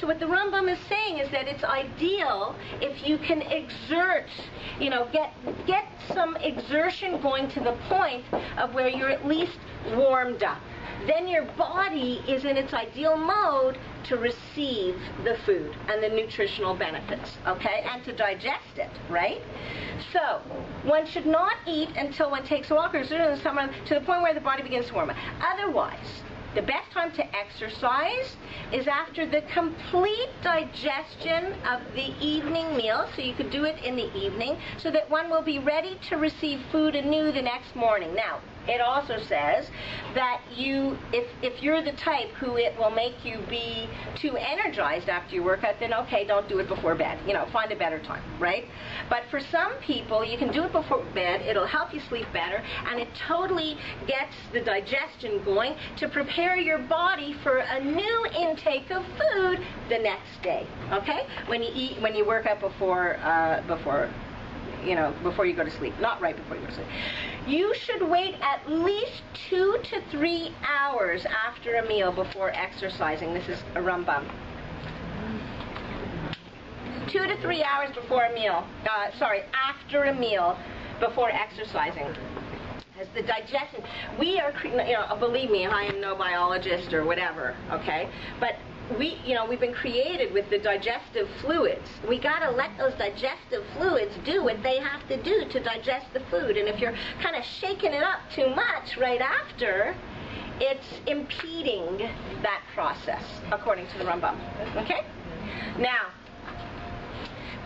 A: So what the Rambam is saying is that it's ideal if you can exert, get some exertion going to the point of where you're at least warmed up. Then your body is in its ideal mode to receive the food and the nutritional benefits, okay, and to digest it, right? So one should not eat until one takes a walk or to the point where the body begins to warm up. Otherwise, the best time to exercise is after the complete digestion of the evening meal, so you could do it in the evening, so that one will be ready to receive food anew the next morning. Now, it also says that if you're the type who it will make you be too energized after your workout, then okay, don't do it before bed. Find a better time, right? But for some people, you can do it before bed. It'll help you sleep better, and it totally gets the digestion going to prepare your body for a new intake of food the next day. Okay? When you work out before you go to sleep, not right before you go to sleep. You should wait at least 2 to 3 hours after a meal before exercising. This is a Rambam. 2 to 3 hours before a meal, after a meal before exercising. As the digestion, we are, believe me, I am no biologist or whatever, okay, but we've been created with the digestive fluids. We got to let those digestive fluids do what they have to do to digest the food. And if you're kind of shaking it up too much right after, it's impeding that process, according to the Rambam. Okay? Now,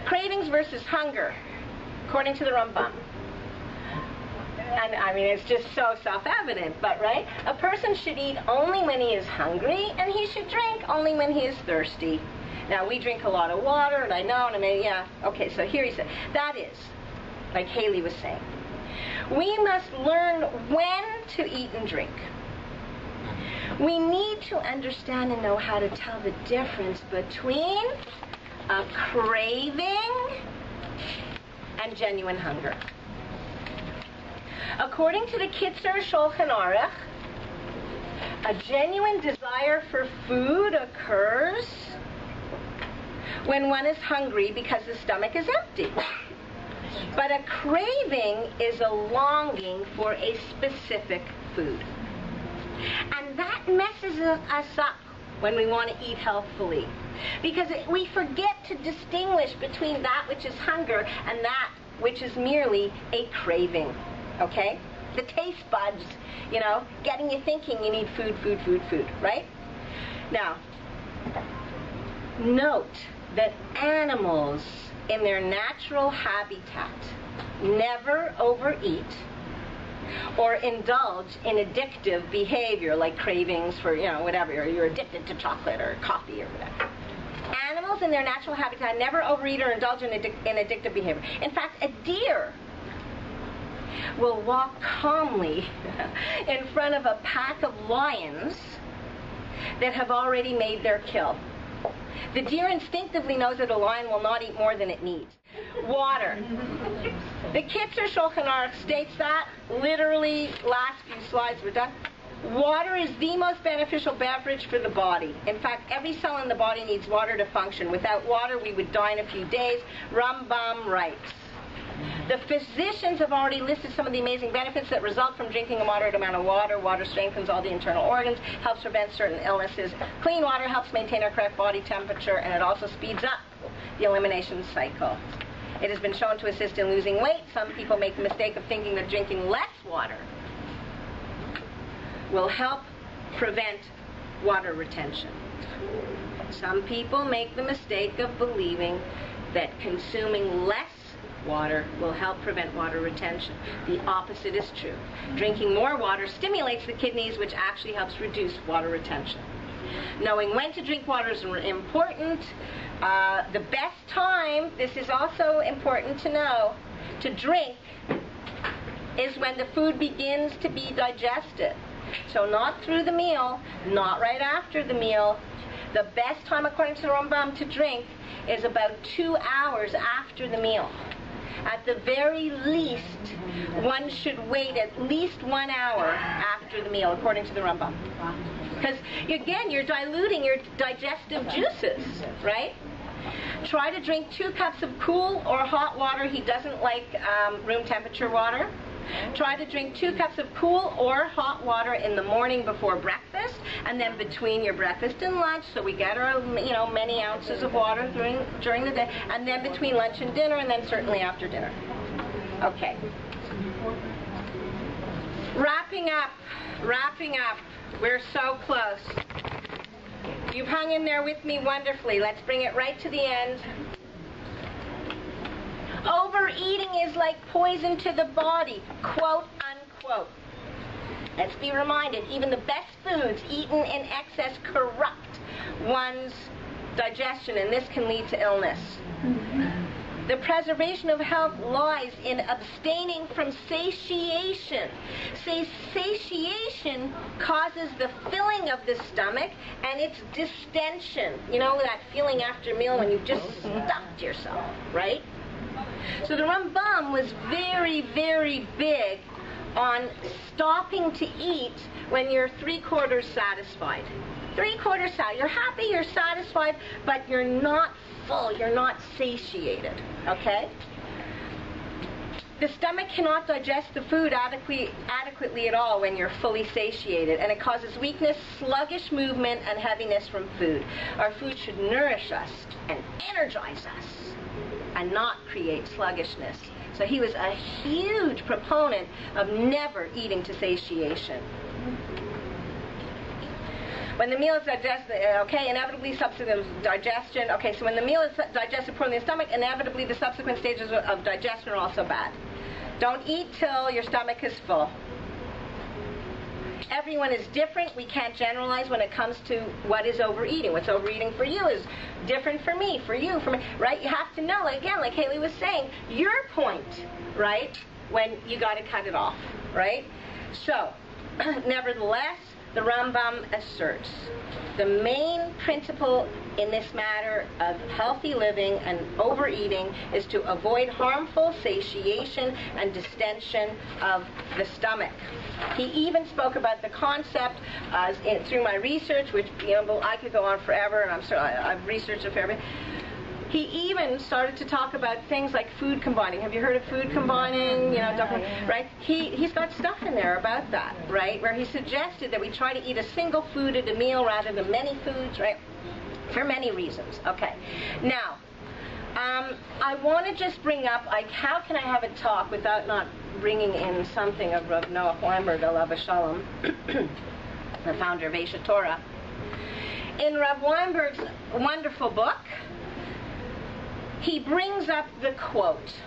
A: cravings versus hunger, according to the Rambam. And I mean, it's just so self-evident, but right? A person should eat only when he is hungry, and he should drink only when he is thirsty. Now, we drink a lot of water, and I know, okay, so here he said, that is, like Haley was saying, we must learn when to eat and drink. We need to understand and know how to tell the difference between a craving and genuine hunger. According to the Kitzur Shulchan Aruch, a genuine desire for food occurs when one is hungry because the stomach is empty. But a craving is a longing for a specific food. And that messes us up when we want to eat healthfully. Because we forget to distinguish between that which is hunger and that which is merely a craving. Okay? The taste buds, getting you thinking you need food, right? Now, note that animals in their natural habitat never overeat or indulge in addictive behavior like cravings for, whatever, or you're addicted to chocolate or coffee or whatever. Animals in their natural habitat never overeat or indulge in addictive behavior. In fact, a deer will walk calmly in front of a pack of lions that have already made their kill. The deer instinctively knows that a lion will not eat more than it needs. Water. The Kitzur Shulchan Aruch states that, literally, last few slides we're done. Water is the most beneficial beverage for the body. In fact, every cell in the body needs water to function. Without water, we would die in a few days. Rambam writes, the physicians have already listed some of the amazing benefits that result from drinking a moderate amount of water. Water strengthens all the internal organs, helps prevent certain illnesses. Clean water helps maintain our correct body temperature, and it also speeds up the elimination cycle. It has been shown to assist in losing weight. Some people make the mistake of thinking that drinking less water will help prevent water retention. Some people make the mistake of believing that consuming less water will help prevent water retention. The opposite is true. Drinking more water stimulates the kidneys, which actually helps reduce water retention. Knowing when to drink water is important. The best time, this is also important to know, to drink is when the food begins to be digested. So not through the meal, not right after the meal. The best time, according to the Rambam, to drink is about 2 hours after the meal. At the very least, one should wait at least 1 hour after the meal, according to the Rambam. Because, again, you're diluting your digestive juices, right? Try to drink 2 cups of cool or hot water. He doesn't like room temperature water. Try to drink 2 cups of cool or hot water in the morning before breakfast, and then between your breakfast and lunch, so we get our many ounces of water during the day, and then between lunch and dinner, and then certainly after dinner. Okay. Wrapping up. We're so close. You've hung in there with me wonderfully. Let's bring it right to the end. Overeating is like poison to the body, quote unquote. Let's be reminded, even the best foods eaten in excess corrupt one's digestion, and this can lead to illness. The preservation of health lies in abstaining from satiation. Satiation causes the filling of the stomach and its distension. You know, that feeling after a meal when you've just stuffed yourself, right? So the Rambam was very, very big on stopping to eat when you're 3/4 satisfied. 3/4 satisfied. You're happy, you're satisfied, but you're not full, you're not satiated, okay? The stomach cannot digest the food adequately at all when you're fully satiated, and it causes weakness, sluggish movement, and heaviness from food. Our food should nourish us and energize us and not create sluggishness. So he was a huge proponent of never eating to satiation. When the meal is digested, inevitably subsequent digestion. Okay, so when the meal is digested poorly in the stomach, inevitably the subsequent stages of digestion are also bad. Don't eat till your stomach is full. Everyone is different. We can't generalize when it comes to what is overeating. What's overeating for you is different for me, for you, for me, right? You have to know, again, like Haley was saying, your point, right, when you got to cut it off, right? So, nevertheless, the Rambam asserts the main principle in this matter of healthy living and overeating is to avoid harmful satiation and distension of the stomach. He even spoke about the concept through my research, which I could go on forever, and I've researched it for everything. He even started to talk about things like food combining. Have you heard of food combining? Right? He's got stuff in there about that, right? Where he suggested that we try to eat a single food at a meal rather than many foods, right? For many reasons. Okay. Now, I want to just bring up, how can I have a talk without not bringing in something of Rav Noah Weinberg, alav shalom, the founder of Eshet Torah. In Rav Weinberg's wonderful book, he brings up the quote.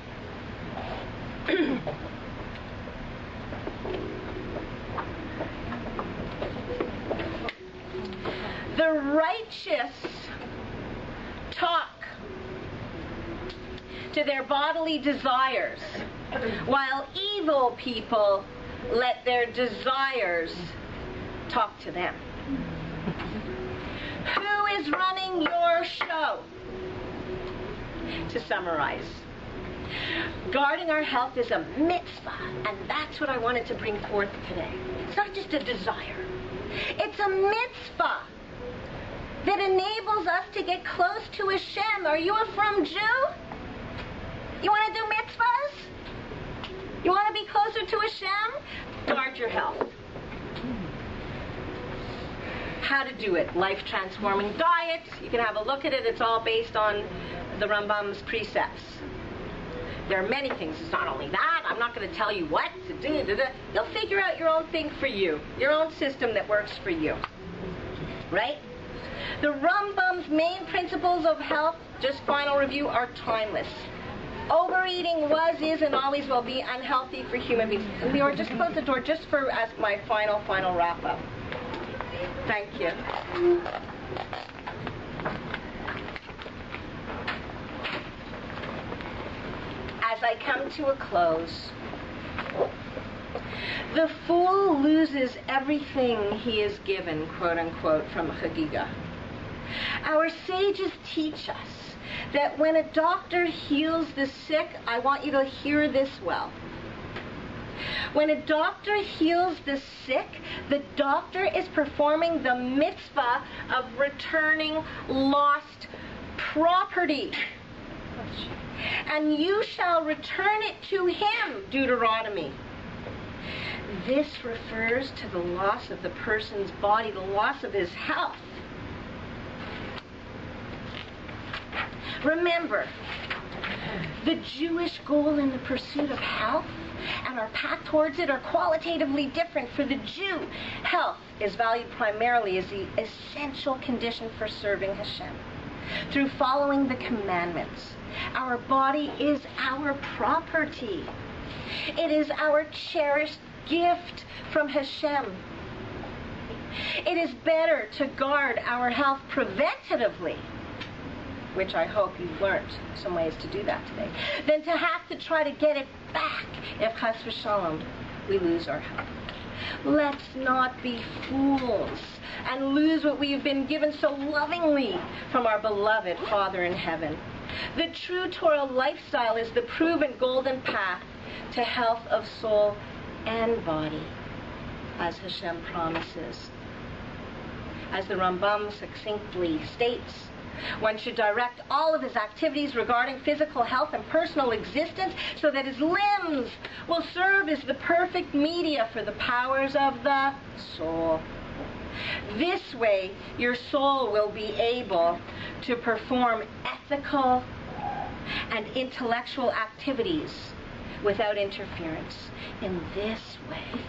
A: The righteous talk to their bodily desires, while evil people let their desires talk to them. Who is running your show? To summarize, guarding our health is a mitzvah, and that's what I wanted to bring forth today. It's not just a desire. It's a mitzvah that enables us to get close to Hashem. Are you a frum Jew? You want to do mitzvahs? You want to be closer to Hashem? Guard your health. How to do it. Life-transforming diet. You can have a look at it. It's all based on the Rambam's precepts. There are many things. It's not only that. I'm not going to tell you what to do. You'll figure out your own thing for you. Your own system that works for you. Right? The Rambam's main principles of health, just final review, are timeless. Overeating was, is, and always will be unhealthy for human beings. Leora, just close the door just for as my final wrap-up. Thank you. As I come to a close, the fool loses everything he is given, quote-unquote, from Chagiga. Our sages teach us that when a doctor heals the sick, I want you to hear this well. When a doctor heals the sick, the doctor is performing the mitzvah of returning lost property. And you shall return it to him, Deuteronomy. This refers to the loss of the person's body, the loss of his health. Remember, the Jewish goal in the pursuit of health and our path towards it are qualitatively different. For the Jew, health is valued primarily as the essential condition for serving Hashem. Through following the commandments, our body is our property. It is our cherished gift from Hashem. It is better to guard our health preventatively, which I hope you've learned some ways to do that today, than to have to try to get it back if chas v'shalom we lose our health. Let's not be fools and lose what we have been given so lovingly from our beloved Father in heaven. The true Torah lifestyle is the proven golden path to health of soul and body, as Hashem promises. As the Rambam succinctly states, one should direct all of his activities regarding physical health and personal existence so that his limbs will serve as the perfect media for the powers of the soul. This way, your soul will be able to perform ethical and intellectual activities without interference. In this way,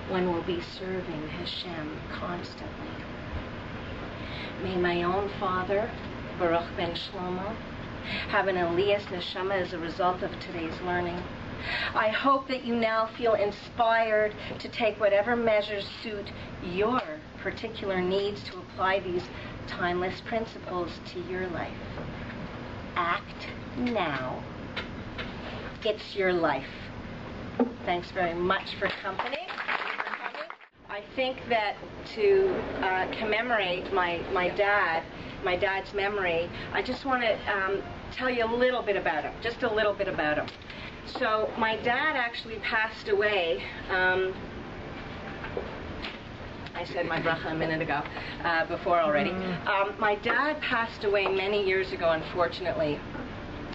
A: one will be serving Hashem constantly. May my own father, Baruch ben Shlomo, have an Elias Neshama as a result of today's learning. I hope that you now feel inspired to take whatever measures suit your particular needs to apply these timeless principles to your life. Act now. It's your life. Thanks very much for coming. I think that to commemorate my dad's memory, I just want to tell you a little bit about him, just a little bit about him. So my dad actually passed away, I said my bracha a minute ago, before already. My dad passed away many years ago, unfortunately,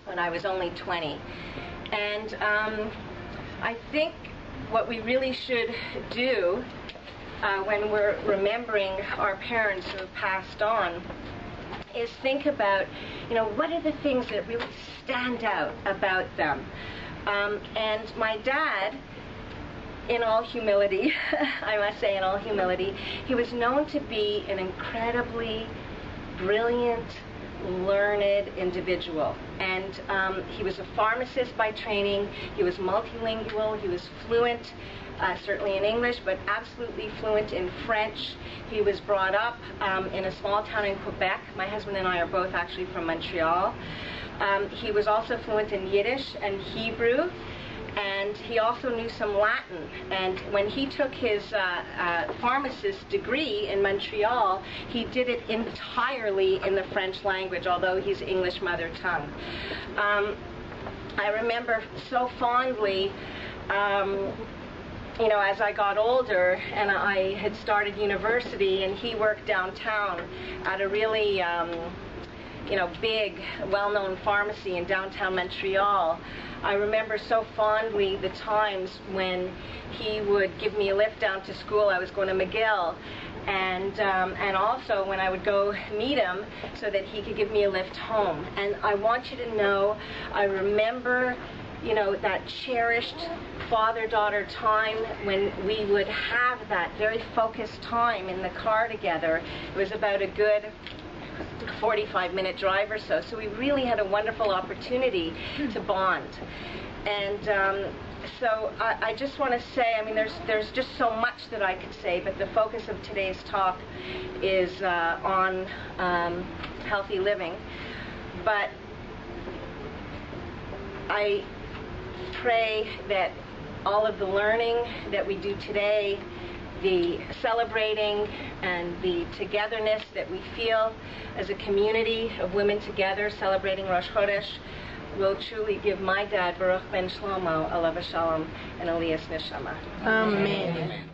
A: when I was only 20. And I think what we really should do when we're remembering our parents who have passed on is think about, what are the things that really stand out about them. And my dad, in all humility, I must say in all humility, he was known to be an incredibly brilliant, learned individual. And he was a pharmacist by training. He was multilingual. He was fluent, certainly in English, but absolutely fluent in French. He was brought up in a small town in Quebec. My husband and I are both actually from Montreal. He was also fluent in Yiddish and Hebrew, and he also knew some Latin. And when he took his pharmacist degree in Montreal, he did it entirely in the French language, although he's English mother tongue. I remember so fondly, you know, as I got older and I had started university, and he worked downtown at a really you know, big, well-known pharmacy in downtown Montreal. I remember so fondly the times when he would give me a lift down to school. I was going to McGill, and also when I would go meet him so that he could give me a lift home. And I want you to know, I remember, you know, that cherished father-daughter time when we would have that very focused time in the car together. It was about a good 45-minute drive or so. So we really had a wonderful opportunity to bond. And so I just want to say, I mean, there's just so much that I could say, but the focus of today's talk is on healthy living. But I pray that all of the learning that we do today, the celebrating and the togetherness that we feel as a community of women together celebrating Rosh Chodesh, will truly give my dad, Baruch ben Shlomo, alav shalom, and Aliyas neshama.
D: Amen.